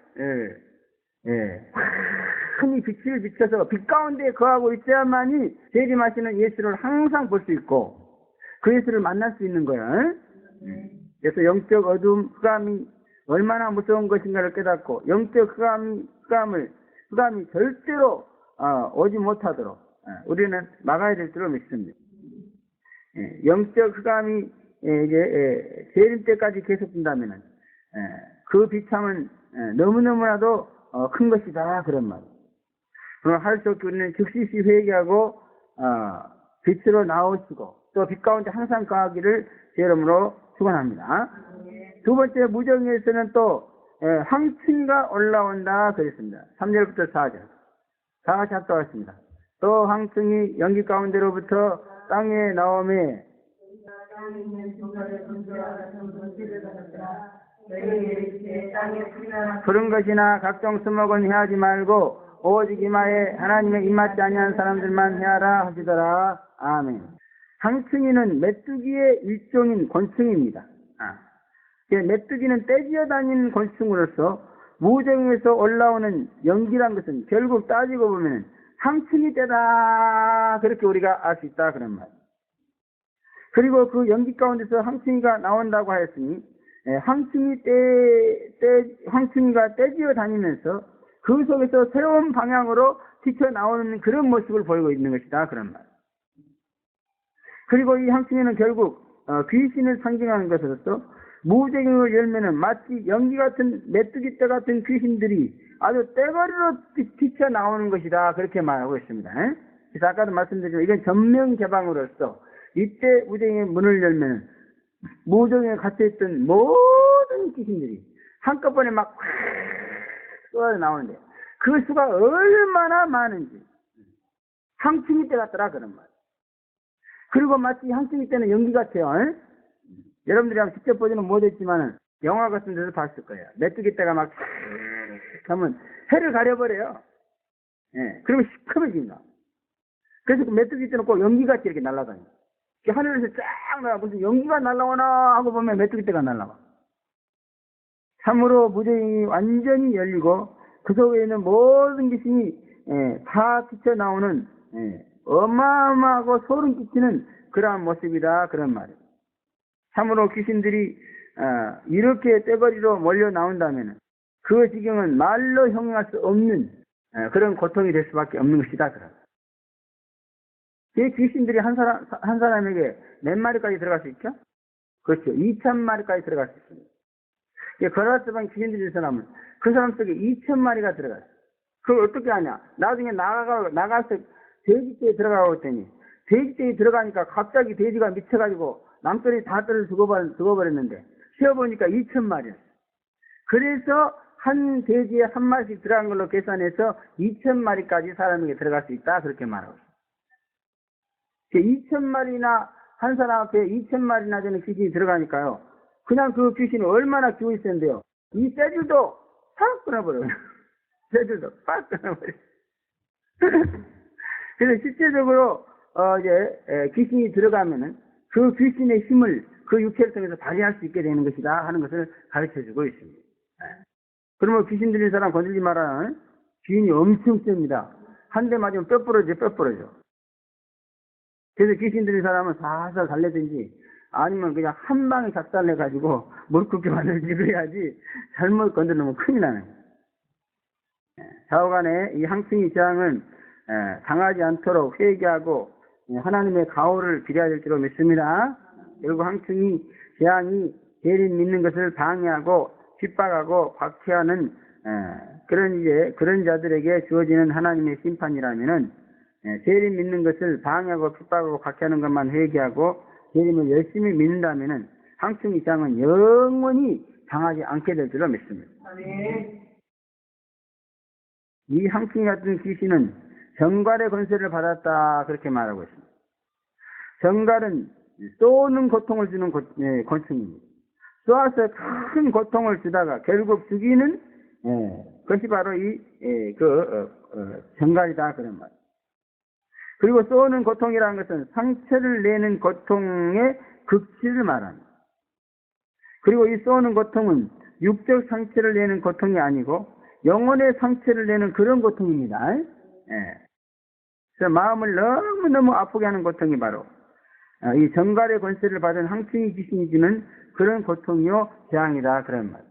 흔히 빛을 비춰서 빛 가운데 거하고 있어야만이 재림하시는 예수를 항상 볼 수 있고 그 예수를 만날 수 있는 거야. 그래서 영적 어둠, 흑암이 얼마나 무서운 것인가를 깨닫고 영적 흑암이 절대로 오지 못하도록 우리는 막아야 될 줄로 믿습니다. 영적 흑암이 이제 재림 때까지 계속된다면은 그 비참은 너무너무나도 큰 것이다 그런 말. 할 수 없게 우리는 즉시 회개하고 빛으로 나오시고 또 빛 가운데 항상 거하기를 제 이름으로 축원합니다. 두 번째 무정에서는 또 황충이가 올라온다 그랬습니다. 3절부터 4절 다 같이 합독하겠습니다. 또 황충이 연기 가운데로부터 땅에 나오매 그런 것이나 각종 수목은 해하지 말고 오직 이마에 하나님의 입맞지 아니한 사람들만 해하라 하시더라. 아멘. 황충이는 메뚜기의 일종인 곤충입니다. 메뚜기는 떼지어 다니는 곤충으로서 무정에서 올라오는 연기란 것은 결국 따지고 보면 황충이 떼다 그렇게 우리가 알 수 있다 그런 말. 그리고 그 연기 가운데서 황충이가 나온다고 하였으니 황충이가 떼지어 다니면서 그 속에서 새로운 방향으로 튀쳐나오는 그런 모습을 보이고 있는 것이다 그런 말. 그리고 이 황충이는 결국 귀신을 상징하는 것으로서 무정을 열면은 마치 연기 같은 메뚜기 떼 같은 귀신들이 아주 떼거리로 튀쳐나오는 것이다 그렇게 말하고 있습니다. 그래서 아까도 말씀드렸지만 이건 전면 개방으로서 이때 무정의 문을 열면 무정에 갇혀있던 모든 귀신들이 한꺼번에 막 쏟아져 나오는데 그 수가 얼마나 많은지 황충이 때 같더라 그런 말. 그리고 마치 황충이 때는 연기 같아요. 여러분들이 한번 직접 보지는 못했지만 영화 같은 데서 봤을 거예요. 메뚜기 떼가 막 하면 해를 가려버려요. 그러면 시커매집니다. 그래서 그 메뚜기 떼는 꼭 연기같이 이렇게 날아다녀요. 하늘에서 쫙 날아 무슨 연기가 날아오나 하고 보면 메뚜기 떼가 날아와. 참으로 무정이 완전히 열리고 그 속에 있는 모든 귀신이 다 튀쳐나오는 어마어마하고 소름 끼치는 그러한 모습이다 그런 말이에요. 참으로 귀신들이 이렇게 떼거리로 몰려 나온다면 그 지경은 말로 형용할 수 없는 그런 고통이 될 수밖에 없는 것이다. 이 귀신들이 한 사람에게 몇 마리까지 들어갈 수 있죠? 그렇죠. 2,000마리까지 들어갈 수 있습니다. 거라스방 귀신들이 있어나면 그 사람 속에 2,000마리가 들어가요. 그걸 어떻게 하냐? 나중에 나가서 돼지떼에 들어가고 했더니 돼지떼에 들어가니까 갑자기 돼지가 미쳐가지고 남들이 다 떨어 죽어버렸는데 쉬어보니까 2,000마리였어요. 그래서 한 돼지에 한 마리씩 들어간 걸로 계산해서 2,000마리까지 사람에게 들어갈 수 있다 그렇게 말하고 있어요. 2,000마리나 한 사람 앞에 2,000마리나 되는 귀신이 들어가니까요. 그냥 그 귀신이 얼마나 기운이 센데요. 이 떼줄도 팍 끊어버려요. 떼줄도 팍 끊어버려요. 그래서 실제적으로 이제 귀신이 들어가면은 그 귀신의 힘을 그 육체를 통해서 발휘할 수 있게 되는 것이다 하는 것을 가르쳐주고 있습니다. 그러면 귀신 들린 사람 건들지 마라. 귀인이 엄청 셉니다. 한 대 맞으면 뼈 부러져. 그래서 귀신 들린 사람은 살살 달래든지 아니면 그냥 한 방에 작살내가지고 물고기 만들지 그래야지 잘못 건드리면 큰일 나는 거예요. 좌우간에 이 황충이 재앙은 당하지 않도록 회개하고 하나님의 가호를 빌어야 될 줄로 믿습니다. 결국 황충이 재앙이 죄인 믿는 것을 방해하고 핍박하고 박해하는 그런 자들에게 주어지는 하나님의 심판이라면은 죄인 믿는 것을 방해하고 핍박하고 박해하는 것만 회개하고 죄인을 열심히 믿는다면은 황충이 재앙은 영원히 당하지 않게 될 줄로 믿습니다. 이 황충이 같은 귀신은 정갈의 권세를 받았다 그렇게 말하고 있습니다. 정갈은 쏘는 고통을 주는 권충입니다. 쏘아서 큰 고통을 주다가 결국 죽이는 그것이 바로 정갈이다 그런 말. 그리고 쏘는 고통이라는 것은 상처를 내는 고통의 극치를 말합니다. 그리고 이 쏘는 고통은 육적 상처를 내는 고통이 아니고 영혼의 상처를 내는 그런 고통입니다. 그래서 마음을 너무너무 아프게 하는 고통이 바로 이 정갈의 권세를 받은 황충이 귀신이 주는 그런 고통이요 재앙이다 그런 말.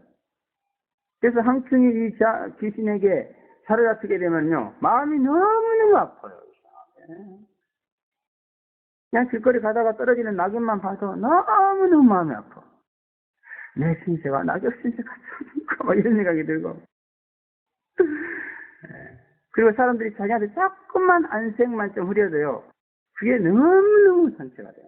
그래서 황충이 이 귀신에게 사로잡히게 되면요 마음이 너무너무 아파요. 그냥 길거리 가다가 떨어지는 낙엽만 봐도 너무너무 마음이 아파. 내 신세가 낙엽 신세 같은가 막 이런 생각이 들고 그리고 사람들이 자기한테 조금만 안색만 좀 흐려도요 그게 너무너무 상처가 돼요.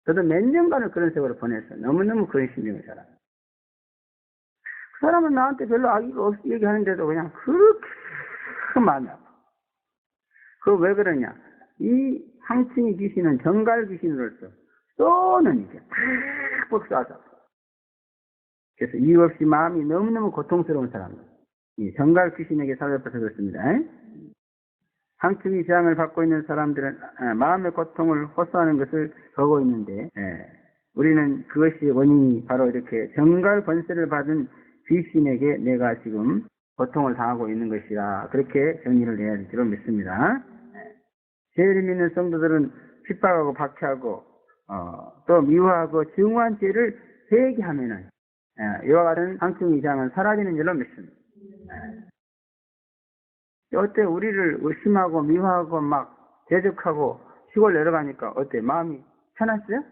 저도 몇 년간을 그런 세월을 보냈어요. 너무너무 그런 심정을 살아요. 그 사람은 나한테 별로 악의가 없이 얘기하는데도 그냥 그렇게 마음이 아파. 그거 왜 그러냐? 이 항칭이 귀신은 정갈 귀신으로서 쏘는 이게 팍 쏴서. 그래서 이유 없이 마음이 너무너무 고통스러운 사람들. 이 정갈 귀신에게 사로잡혀서 그렇습니다. 항칭이 재앙을 받고 있는 사람들은 마음의 고통을 호소하는 것을 보고 있는데 우리는 그것이 원인이 바로 이렇게 정갈 권세를 받은 귀신에게 내가 지금 고통을 당하고 있는 것이라 그렇게 정리를 해야 될 줄로 믿습니다. 죄를 믿는 성도들은 핍박하고 박해하고 또 미워하고 증오한 죄를 회개하면은 이와 같은 항칭이 재앙은 사라지는 줄로 믿습니다. 어때? 우리를 의심하고 미워하고 막 대적하고 시골 내려가니까 어때? 마음이 편했어요?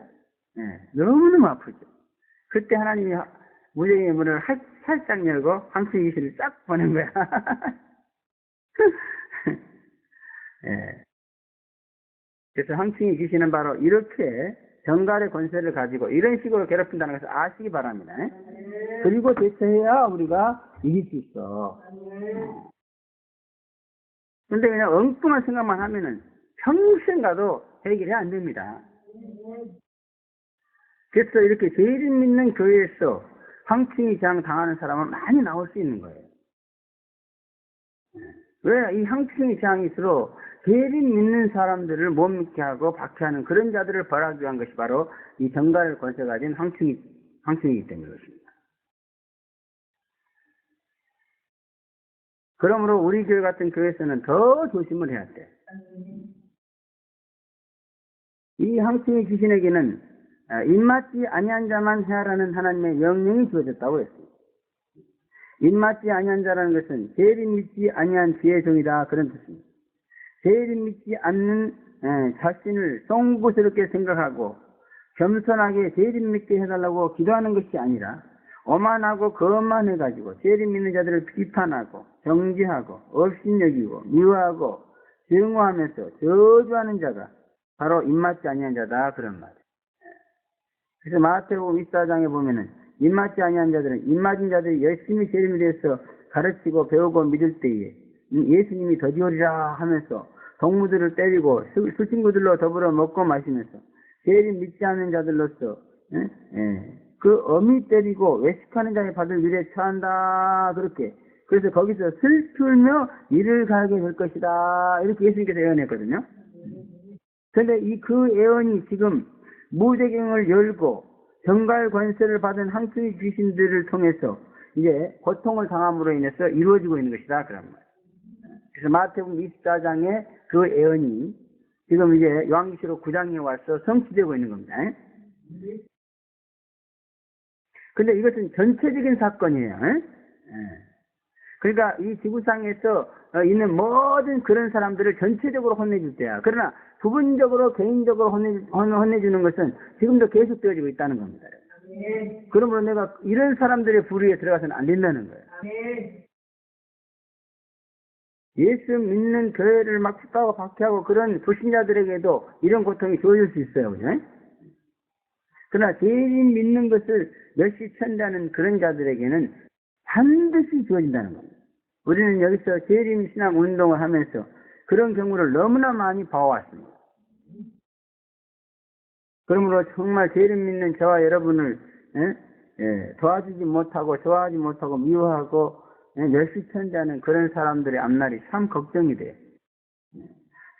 너무너무 아프죠. 그때 하나님이 무정의 문을 살짝 열고 항칭 귀신을 쫙 보낸 거야. 그래서 항칭이 귀신은 바로 이렇게 정갈의 권세를 가지고 이런 식으로 괴롭힌다는 것을 아시기 바랍니다. 그리고 대처해야 우리가 이길 수 있어. 근데 그냥 엉뚱한 생각만 하면은 평생 가도 해결이 안 됩니다. 그래서 이렇게 죄를 믿는 교회에서 항칭이 재앙 당하는 사람은 많이 나올 수 있는 거예요. 왜? 이 항칭이 재앙일수록 죄를 믿는 사람들을 못 믿게 하고 박해하는 그런 자들을 벌하기 위한 것이 바로 이 정갈 권세 가진 항칭이기 때문에 그렇습니다. 그러므로 우리 교회 같은 교회에서는 더 조심을 해야 돼. 이 항칭이 귀신에게는 입맞지 아니한 자만 해하라는 하나님의 명령이 주어졌다고 했습니다. 입맞지 아니한 자라는 것은 죄를 믿지 아니한 지의 종이다 그런 뜻입니다. 죄를 믿지 않는 자신을 송구스럽게 생각하고 겸손하게 죄를 믿게 해달라고 기도하는 것이 아니라 오만하고 거만해가지고 죄를 믿는 자들을 비판하고 정죄하고 업신여기고 미워하고 증오하면서 저주하는 자가 바로 입맞지 아니한 자다 그런 말이에요. 그래서 마태복음 24장에 보면은 입맞지 아니한 자들은 입맞은 자들이 열심히 죄를 위해서 가르치고 배우고 믿을 때에 예수님이 더디오리라 하면서 동무들을 때리고 술친구들로 더불어 먹고 마시면서 죄를 믿지 않는 자들로서 그 어미 때리고 외식하는 자의 받을 일에 처한다 그렇게. 그래서 거기서 슬프며 이를 가게 될 것이다 이렇게 예수님께서 예언했거든요. 그런데 그 예언이 지금 무대경을 열고 정갈 권세를 받은 항칭이 귀신들을 통해서 이제 고통을 당함으로 인해서 이루어지고 있는 것이다 그런 말이에요. 그래서 마태복음 24장의 그 예언이 지금 이제 요한계시록 9장에 와서 성취되고 있는 겁니다. 근데 이것은 전체적인 사건이에요. 그러니까 이 지구상에서 있는 모든 그런 사람들을 전체적으로 혼내줄 때야. 그러나 부분적으로 개인적으로 혼내주는 것은 지금도 계속 되어지고 있다는 겁니다. 그러므로 내가 이런 사람들의 부류에 들어가서는 안 된다는 거예요. 예수 믿는 교회를 막 핍박하고 박해하고 그런 불신자들에게도 이런 고통이 주어질 수 있어요. 그죠? 그러나 죄인 믿는 것을 멸시천다는 그런 자들에게는 반드시 주어진다는 겁니다. 우리는 여기서 죄인 신앙 운동을 하면서 그런 경우를 너무나 많이 봐왔습니다. 그러므로 정말 죄인 믿는 저와 여러분을 도와주지 못하고 좋아하지 못하고 미워하고 멸시천다는 그런 사람들의 앞날이 참 걱정이 돼요.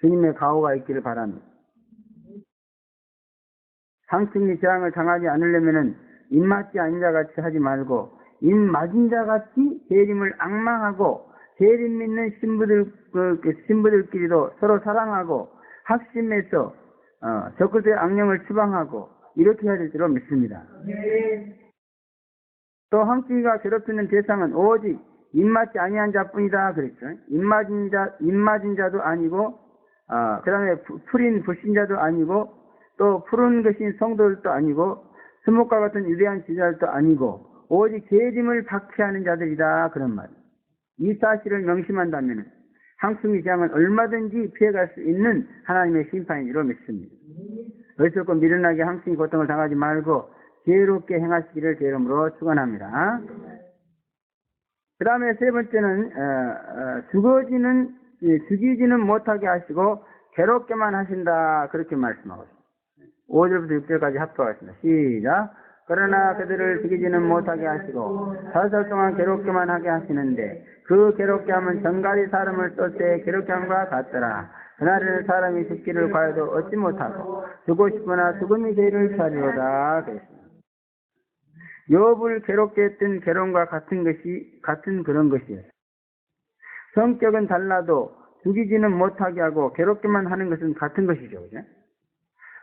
주님의 가호가 있기를 바랍니다. 항칭이 재앙을 당하지 않으려면은 입맞지 않은 자같이 하지 말고 입맞은 자같이 재림을 앙망하고 재림 믿는 신부들끼리도 서로 사랑하고 학심해서 적그리스도의 악령을 추방하고 이렇게 해야 될 줄로 믿습니다. 또 항칭이가 괴롭히는 대상은 오직 입맞지 아니한 자뿐이다 그랬죠. 입맞은 자도 아니고 그 다음에 풀인 불신자도 아니고 또 푸른 것인 성도들도 아니고 수목과 같은 위대한 지자도 아니고 오직 재림을 박해하는 자들이다. 그런 말. 이 사실을 명심한다면 항승의 재앙은 얼마든지 피해갈 수 있는 하나님의 심판인 줄 믿습니다. 어리석고 미련하게 항승의 고통을 당하지 말고 지혜롭게 행하시기를 제 이름으로 축원합니다. 그 다음에 세 번째는 죽이지는 못하게 하시고 괴롭게만 하신다. 그렇게 말씀하고 있습니다. 5절부터 6절까지 합독하겠습니다. 시작. 그러나 그들을 죽이지는 못하게 하시고 사흘 동안 괴롭게만 하게 하시는데 그 괴롭게 함은 전갈이 사람을 쏠 때 괴롭게 함과 같더라. 그날에는 사람이 죽기를 과여도 얻지 못하고 죽고 싶으나 죽음이 죄를 차리로다. 그랬습니다. 욥을 괴롭게 했던 괴로움과 같은 그런 것이에요. 성격은 달라도 죽이지는 못하게 하고 괴롭게만 하는 것은 같은 것이죠. 그죠?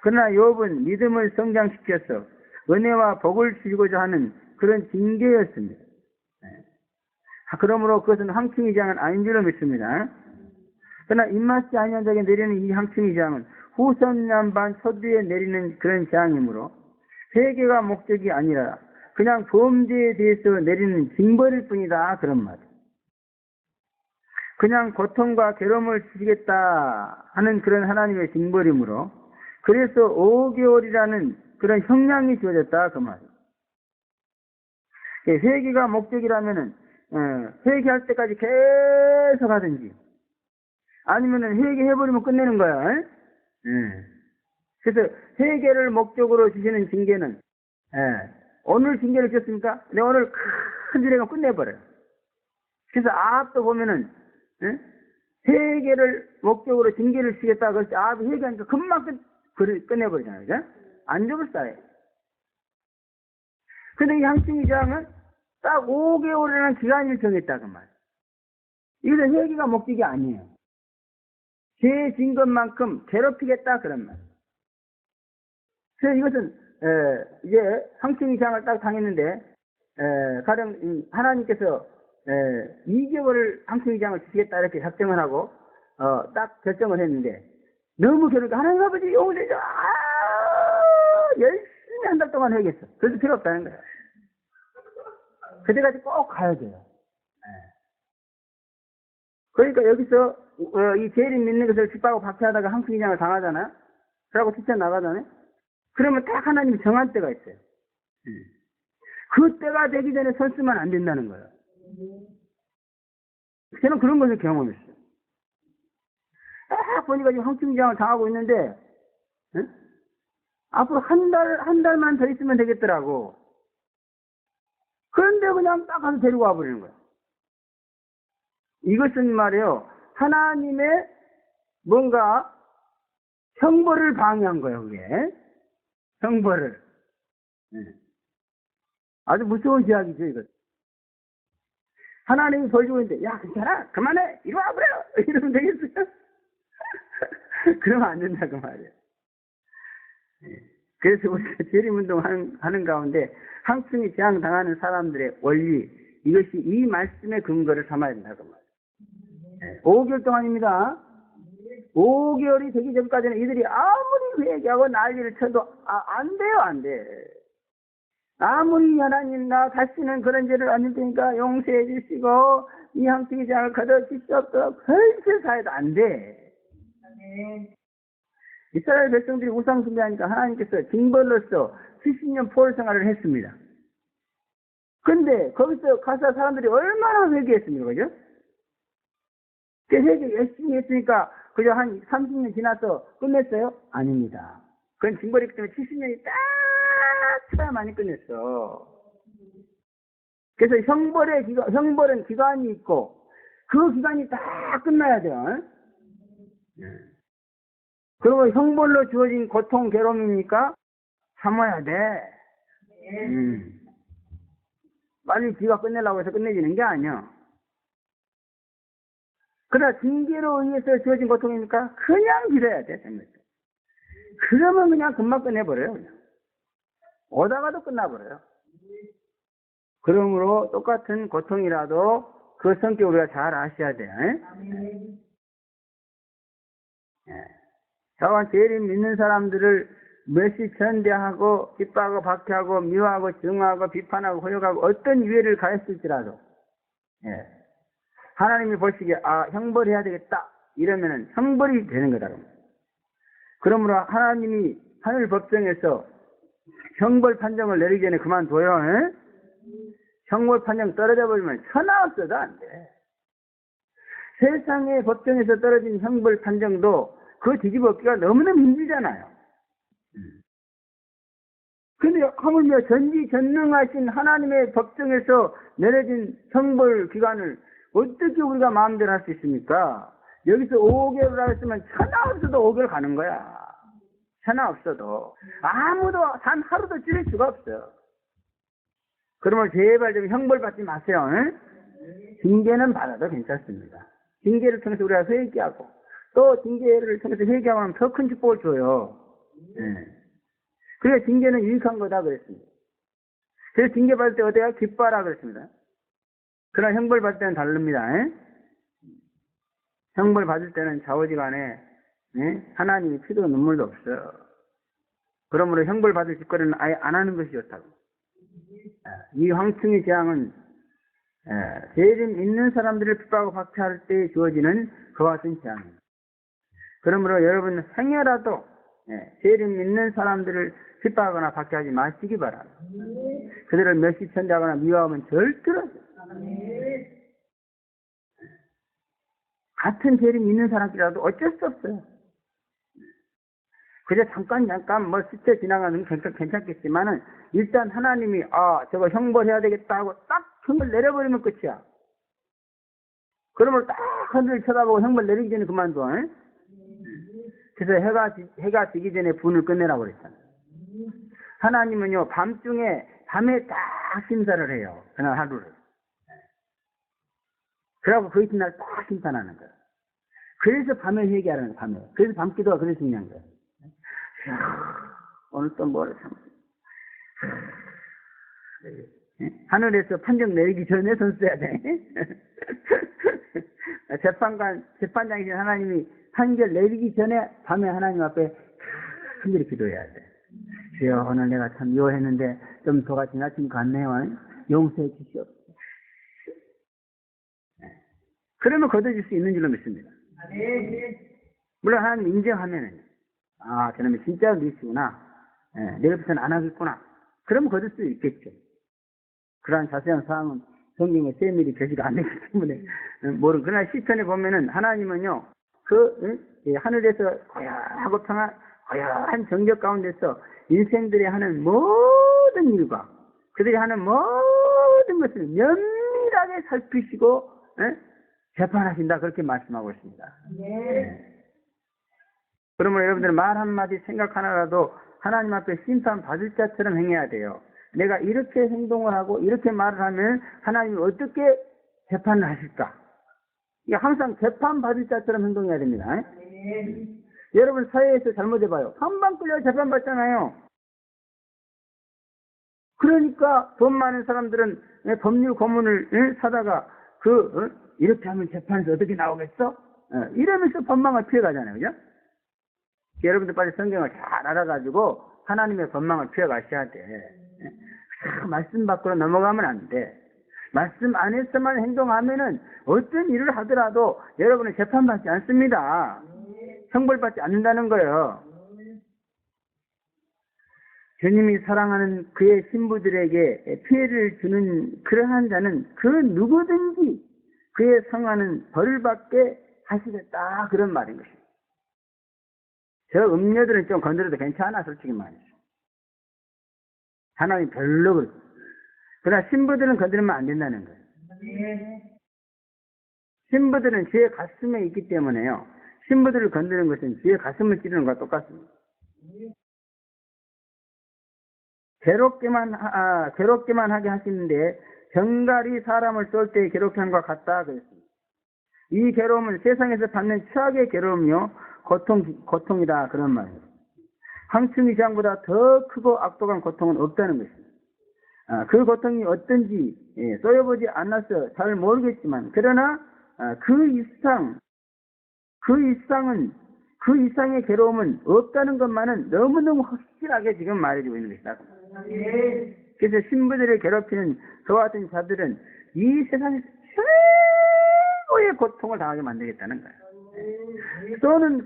그러나 욥은 믿음을 성장시켜서 은혜와 복을 주고자 하는 그런 징계였습니다. 그러므로 그것은 항충의 재앙은 아닌 줄로 믿습니다. 그러나 입맛이 아니한 자에게 내리는 이 항충의 재앙은 후선양반 서두에 내리는 그런 재앙이므로 회개가 목적이 아니라 그냥 범죄에 대해서 내리는 징벌일 뿐이다. 그런 말. 그냥 고통과 괴로움을 주시겠다 하는 그런 하나님의 징벌이므로 그래서 5개월이라는 그런 형량이 주어졌다. 그 말. 회개가 목적이라면은 회개할 때까지 계속 하든지 아니면은 회개해버리면 끝내는 거야. 그래서 회개를 목적으로 주시는 징계는 오늘 징계를 주셨습니까? 내가 오늘 큰 징계가 끝내버려요. 그래서 아합도 보면은 회개를 목적으로 징계를 주시겠다. 그래서 아합이 회개하니까 금방 끝내버리잖아요. 그죠? 안 죽을 사요. 근데 이 항충의 재앙은 딱 5개월이라는 기간을 정했다. 그 말. 이것은 회개가 목적이 아니에요. 죄 진 것만큼 괴롭히겠다. 그런 말. 그래서 이것은 이제 항충의 재앙을 딱 당했는데 가령 하나님께서 2개월을 항충의 재앙을 주시겠다 이렇게 작정을 하고 딱 결정을 했는데 너무 괴롭게 하나님 아버지 용서해줘 열심히 한 달 동안 해야겠어. 그래도 필요 없다는 거야. 그때까지 꼭 가야 돼요. 그러니까 여기서 이 죄를 믿는 것을 핍박하고 박해하다가 항충의 재앙을 당하잖아요. 그러고 뛰쳐나가잖아요. 그러면 딱 하나님이 정한 때가 있어요. 그 때가 되기 전에 선 쓰면 안 된다는 거예요. 저는 그런 것을 경험했어요. 딱 보니까 지금 항충의 재앙을 당하고 있는데 앞으로 한 달만 더 있으면 되겠더라고. 그런데 그냥 딱 가서 데리고 와버리는 거예요. 이것은 말이에요. 하나님의 뭔가 형벌을 방해한 거예요. 그게. 형벌을. 아주 무서운 제약이죠. 이것. 하나님이 벌 주고 있는데 야 괜찮아 그만해 이리 와버려 이러면 되겠어요? 그러면 안 된다 그 말이에요. 그래서 우리가 재림운동 하는 가운데 항충의 재앙 당하는 사람들의 원리 이것이 이 말씀의 근거를 삼아야 된다 그 말이에요. 5개월 동안입니다. 5개월이 되기 전까지는 이들이 아무리 회개하고 난리를 쳐도 안 돼요. 안 돼. 아무리 하나님 나 다시는 그런 죄를 안 질 테니까 용서해 주시고 이 항충의 재앙을 거둬 주시옵소서 별세 사해도 안 돼. 이스라엘 백성들이 우상 숭배하니까 하나님께서 징벌로서 70년 포로 생활을 했습니다. 근데 거기서 가서 사람들이 얼마나 회개했습니까? 그죠? 그 회개 열심히 했으니까 그저 한 30년 지나서 끝냈어요? 아닙니다. 그건 징벌이기 때문에 70년이 딱 쳐야 많이 끝냈어. 그래서 형벌은 기간이 있고 그 기간이 딱 끝나야 돼요. 그리고 형벌로 주어진 고통, 괴로움이니까 참아야 돼. 빨리 지가 끝내려고 해서 끝내지는 게 아니야. 그러나 징계로 의해서 주어진 고통이니까 그냥 기다려야 돼. 그러면 그냥 금방 끝내버려요. 그냥. 오다가도 끝나버려요. 그러므로 똑같은 고통이라도 그 성격 우리가 잘 아셔야 돼요. 저와 제일 믿는 사람들을 멸시 천대하고 핍박하고 박해하고 미워하고 증오하고 비판하고 호역하고 어떤 유해를 가했을지라도 예. 하나님이 보시기에 형벌해야 되겠다 이러면은 형벌이 되는 거다. 그러므로 하나님이 하늘 법정에서 형벌 판정을 내리기 전에 그만둬요. 예? 형벌 판정 떨어져 버리면 천하 없어도 안 돼. 세상의 법정에서 떨어진 형벌 판정도 그거 뒤집어쓰기가 너무너무 힘들잖아요. 근데 하물며 전지전능하신 하나님의 법정에서 내려진 형벌 기간을 어떻게 우리가 마음대로 할 수 있습니까? 여기서 5개월이라고 했으면 천하 없어도 5개월 가는 거야. 천하 없어도. 아무도 단 하루도 줄일 수가 없어요. 그러면 제발 좀 형벌 받지 마세요. 응? 징계는 받아도 괜찮습니다. 징계를 통해서 우리가 회개하고 또 징계를 통해서 회개하고 하면 더 큰 축복을 줘요. 예. 그래서 징계는 유익한 거다 그랬습니다. 그래서 징계 받을 때 어때요? 기뻐하라 그랬습니다. 그러나 형벌 받을 때는 다릅니다. 예? 형벌 받을 때는 좌우지간에 예? 하나님이 피도 눈물도 없어요. 그러므로 형벌 받을 짓거리는 아예 안 하는 것이 좋다고. 이 황충의 재앙은 죄를 있는 사람들을 핍박하고 박해할 때 주어지는 그와 같은 재앙입니다. 그러므로 여러분 행여라도 죄를 믿는 사람들을 핍박하거나 박해하지 마시기 바랍니다. 그들을 멸시천대하거나 미워하면 절대로 같은 죄를 믿는 사람들이라도 어쩔 수 없어요. 그저 잠깐 뭐 스쳐 지나가는 건 괜찮겠지만은 일단 하나님이 저거 형벌해야 되겠다 하고 딱 형벌 내려버리면 끝이야. 그러면 딱 하늘을 쳐다보고 형벌 내리기 전에 그만둬. 에? 그래서 해가 지기 전에 분을 끝내라고 그랬잖아요. 하나님은요 밤에 딱 심사를 해요. 그날 하루를. 그러고 그 이튿날 딱 심판하는 거예요. 그래서 밤에 회개하는 거예요. 밤에. 그래서 밤기도가 그래서 중요한 거예요. 오늘 또 뭐를 참 하늘에서 판정 내리기 전에 손 써야 돼. 재판장이신 하나님이 판결 내리기 전에 밤에 하나님 앞에 한절히 기도해야 돼. 주여 오늘 내가 참 미워했는데 좀 도가 지나친 것 같네요. 용서해 주시옵소서. 그러면 거둬질 수 있는 줄로 믿습니다. 물론 하나님 인정하면은 저놈이 진짜 리스구나. 내일부터는 안 하겠구나. 그러면 거둘 수 있겠죠. 그러한 자세한 사항은 성경에 세밀히 표시가 안 되기 때문에 모르는. 그러나 시편에 보면은 하나님은요 하늘에서 고요하고 고요한 정적 가운데서 인생들이 하는 모든 일과 그들이 하는 모든 것을 면밀하게 살피시고 재판하신다 그렇게 말씀하고 있습니다. 그러면 여러분들 말 한마디 생각 하나라도 하나님 앞에 심판 받을 자처럼 행해야 돼요. 내가 이렇게 행동을 하고 이렇게 말을 하면 하나님이 어떻게 재판을 하실까? 이게 항상 재판 받을 자처럼 행동해야 됩니다. 여러분 사회에서 잘못해봐요. 한방 끌려 재판 받잖아요. 그러니까 돈 많은 사람들은 법률 고문을 사다가 이렇게 하면 재판에서 어떻게 나오겠어? 이러면서 법망을 피해가잖아요. 그죠? 여러분들 빨리 성경을 잘 알아가지고 하나님의 법망을 피해가셔야 돼. 말씀 밖으로 넘어가면 안 돼. 말씀 안에서만 행동하면은 어떤 일을 하더라도 여러분은 재판받지 않습니다. 형벌받지 않는다는 거예요. 주님이 사랑하는 그의 신부들에게 피해를 주는 그러한 자는 그 누구든지 그의 성하는 벌을 받게 하시겠다 그런 말인 것입니다. 저 음녀들은 좀 건드려도 괜찮아 솔직히 말이죠. 하나님 별로 그렇고. 그러나 신부들은 건드리면 안 된다는 거예요. 신부들은 주의 가슴에 있기 때문에요. 신부들을 건드리는 것은 주의 가슴을 찌르는 것과 똑같습니다. 괴롭게만 하게 하시는데 정갈이 사람을 쏠 때 괴롭게 함과 같다 그랬습니다. 이 괴로움은 세상에서 받는 최악의 괴로움이요 고통이다 그런 말이에요. 황충의 재앙보다 더 크고 악독한 고통은 없다는 것입니다. 그 고통이 어떤지 쏘여보지 않아서 잘 모르겠지만 그러나 그 이상은 그 그 이상의 괴로움은 없다는 것만은 너무너무 확실하게 지금 말해주고 있는 것이다. 그래서 신부들을 괴롭히는 그와 같은 자들은 이 세상에서 최고의 고통을 당하게 만들겠다는 거예요.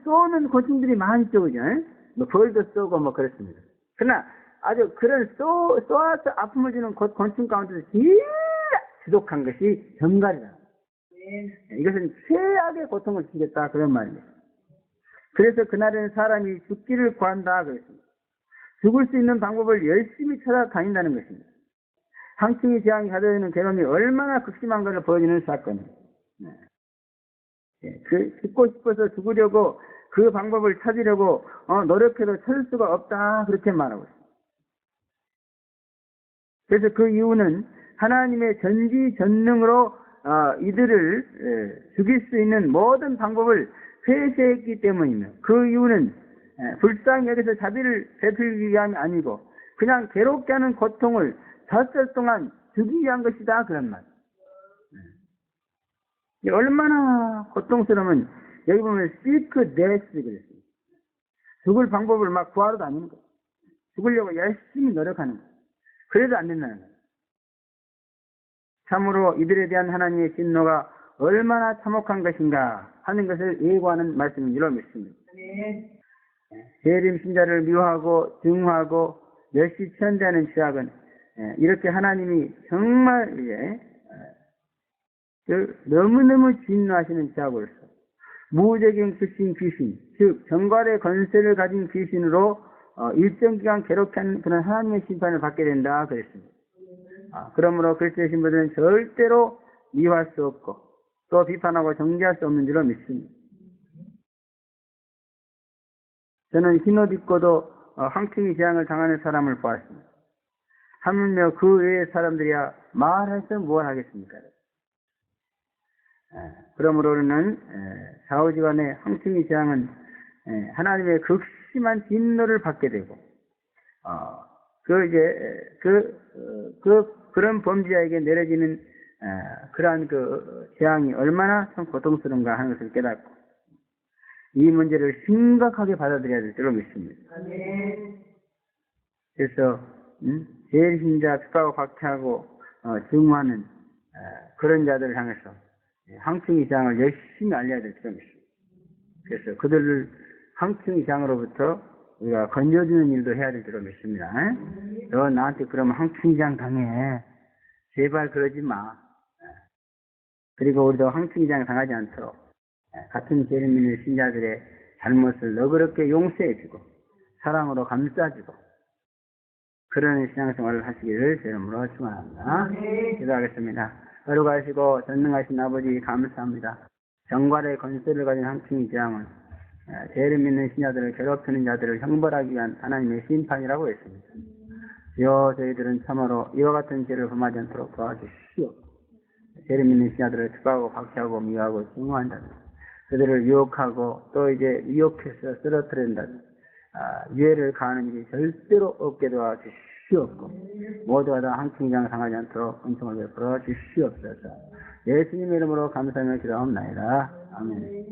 쏘는 고충들이 많죠, 그죠? 뭐 벌도 쏘고 뭐 그렇습니다. 그러나 아주 그런 쏘아서 아픔을 주는 곤충 가운데서 제일 지독한 것이 정갈이다. 이것은 최악의 고통을 주겠다 그런 말입니다. 그래서 그날에는 사람이 죽기를 구한다 그랬습니다. 죽을 수 있는 방법을 열심히 찾아다닌다는 것입니다. 항층이 재앙이 가져오는 괴로움이 얼마나 극심한 것을 보여주는 사건입니다. 죽고 싶어서 죽으려고 그 방법을 찾으려고 노력해도 찾을 수가 없다 그렇게 말하고 있습니다. 그래서 그 이유는 하나님의 전지전능으로 이들을 죽일 수 있는 모든 방법을 폐쇄했기 때문이며, 그 이유는 불쌍히 여기서 자비를 베풀기 위함이 아니고 그냥 괴롭게 하는 고통을 닷새 동안 주기 위한 것이다 그런 말. 얼마나 고통스러우면 여기 보면 seek death 그랬어요. 죽을 방법을 막 구하러 다니는 거예요. 죽으려고 열심히 노력하는 거예요. 그래도 안 된다는 거예요. 참으로 이들에 대한 하나님의 진노가 얼마나 참혹한 것인가 하는 것을 예고하는 말씀인 줄로 믿습니다. 재림 신자를 미워하고 증오하고 멸시 천대하는 죄악은 이렇게 하나님이 정말 너무너무 진노하시는 죄악으로서 무적인 귀신, 즉 정갈의 권세를 가진 귀신으로 일정 기간 괴롭게 하는 그런 하나님의 심판을 받게 된다 그랬습니다. 그러므로 그리스도의 신부들은 절대로 미워할 수 없고 또 비판하고 정죄할 수 없는 줄로 믿습니다. 저는 흰옷 입고도 황충이 재앙을 당하는 사람을 보았습니다. 하물며 그 외의 사람들이야 말해서 뭘 하겠습니까? 그러므로는 좌우지간의 황충이 재앙은 하나님의 극심한 진노를 받게 되고 그런 범죄자에게 내려지는 그러한 그 재앙이 얼마나 참 고통스러운가 하는 것을 깨닫고 이 문제를 심각하게 받아들여야 될 줄로 믿습니다. 그래서 제일 신자 핍박하고 박해하고 증오하는 그런 자들을 향해서 황충이 재앙을 열심히 알려야 될 줄로 믿습니다. 그래서 그들을 황충이 재앙으로부터 우리가 건져주는 일도 해야 될 줄로 믿습니다. 너 나한테 그러면 황충이 재앙 당해. 제발 그러지 마. 그리고 우리도 황충이 재앙 당하지 않도록 같은 죄를 믿는 신자들의 잘못을 너그럽게 용서해주고 사랑으로 감싸주고 그런 신앙생활을 하시기를 제 이름으로 축원합니다. 기도하겠습니다. 거룩하시고 전능하신 아버지 감사합니다. 정갈의 권세를 가진 황충이 재앙은 죄를 믿는 신자들을 괴롭히는 자들을 형벌하기 위한 하나님의 심판이라고 했습니다. 주여 저희들은 참으로 이와 같은 죄를 범하지 않도록 도와주시오. 죄를 믿는 신자들을 핍박하고 박해하고 미워하고 증오한 자들, 그들을 유혹하고 또 이제 유혹해서 쓰러뜨린다. 유해를 가하는 일이 절대로 없게 도와주시옵고 모두가 다 황충장 당하지 않도록 은총을 베풀어 주시옵소서. 예수님의 이름으로 감사하며 기도하옵나이다. 아멘.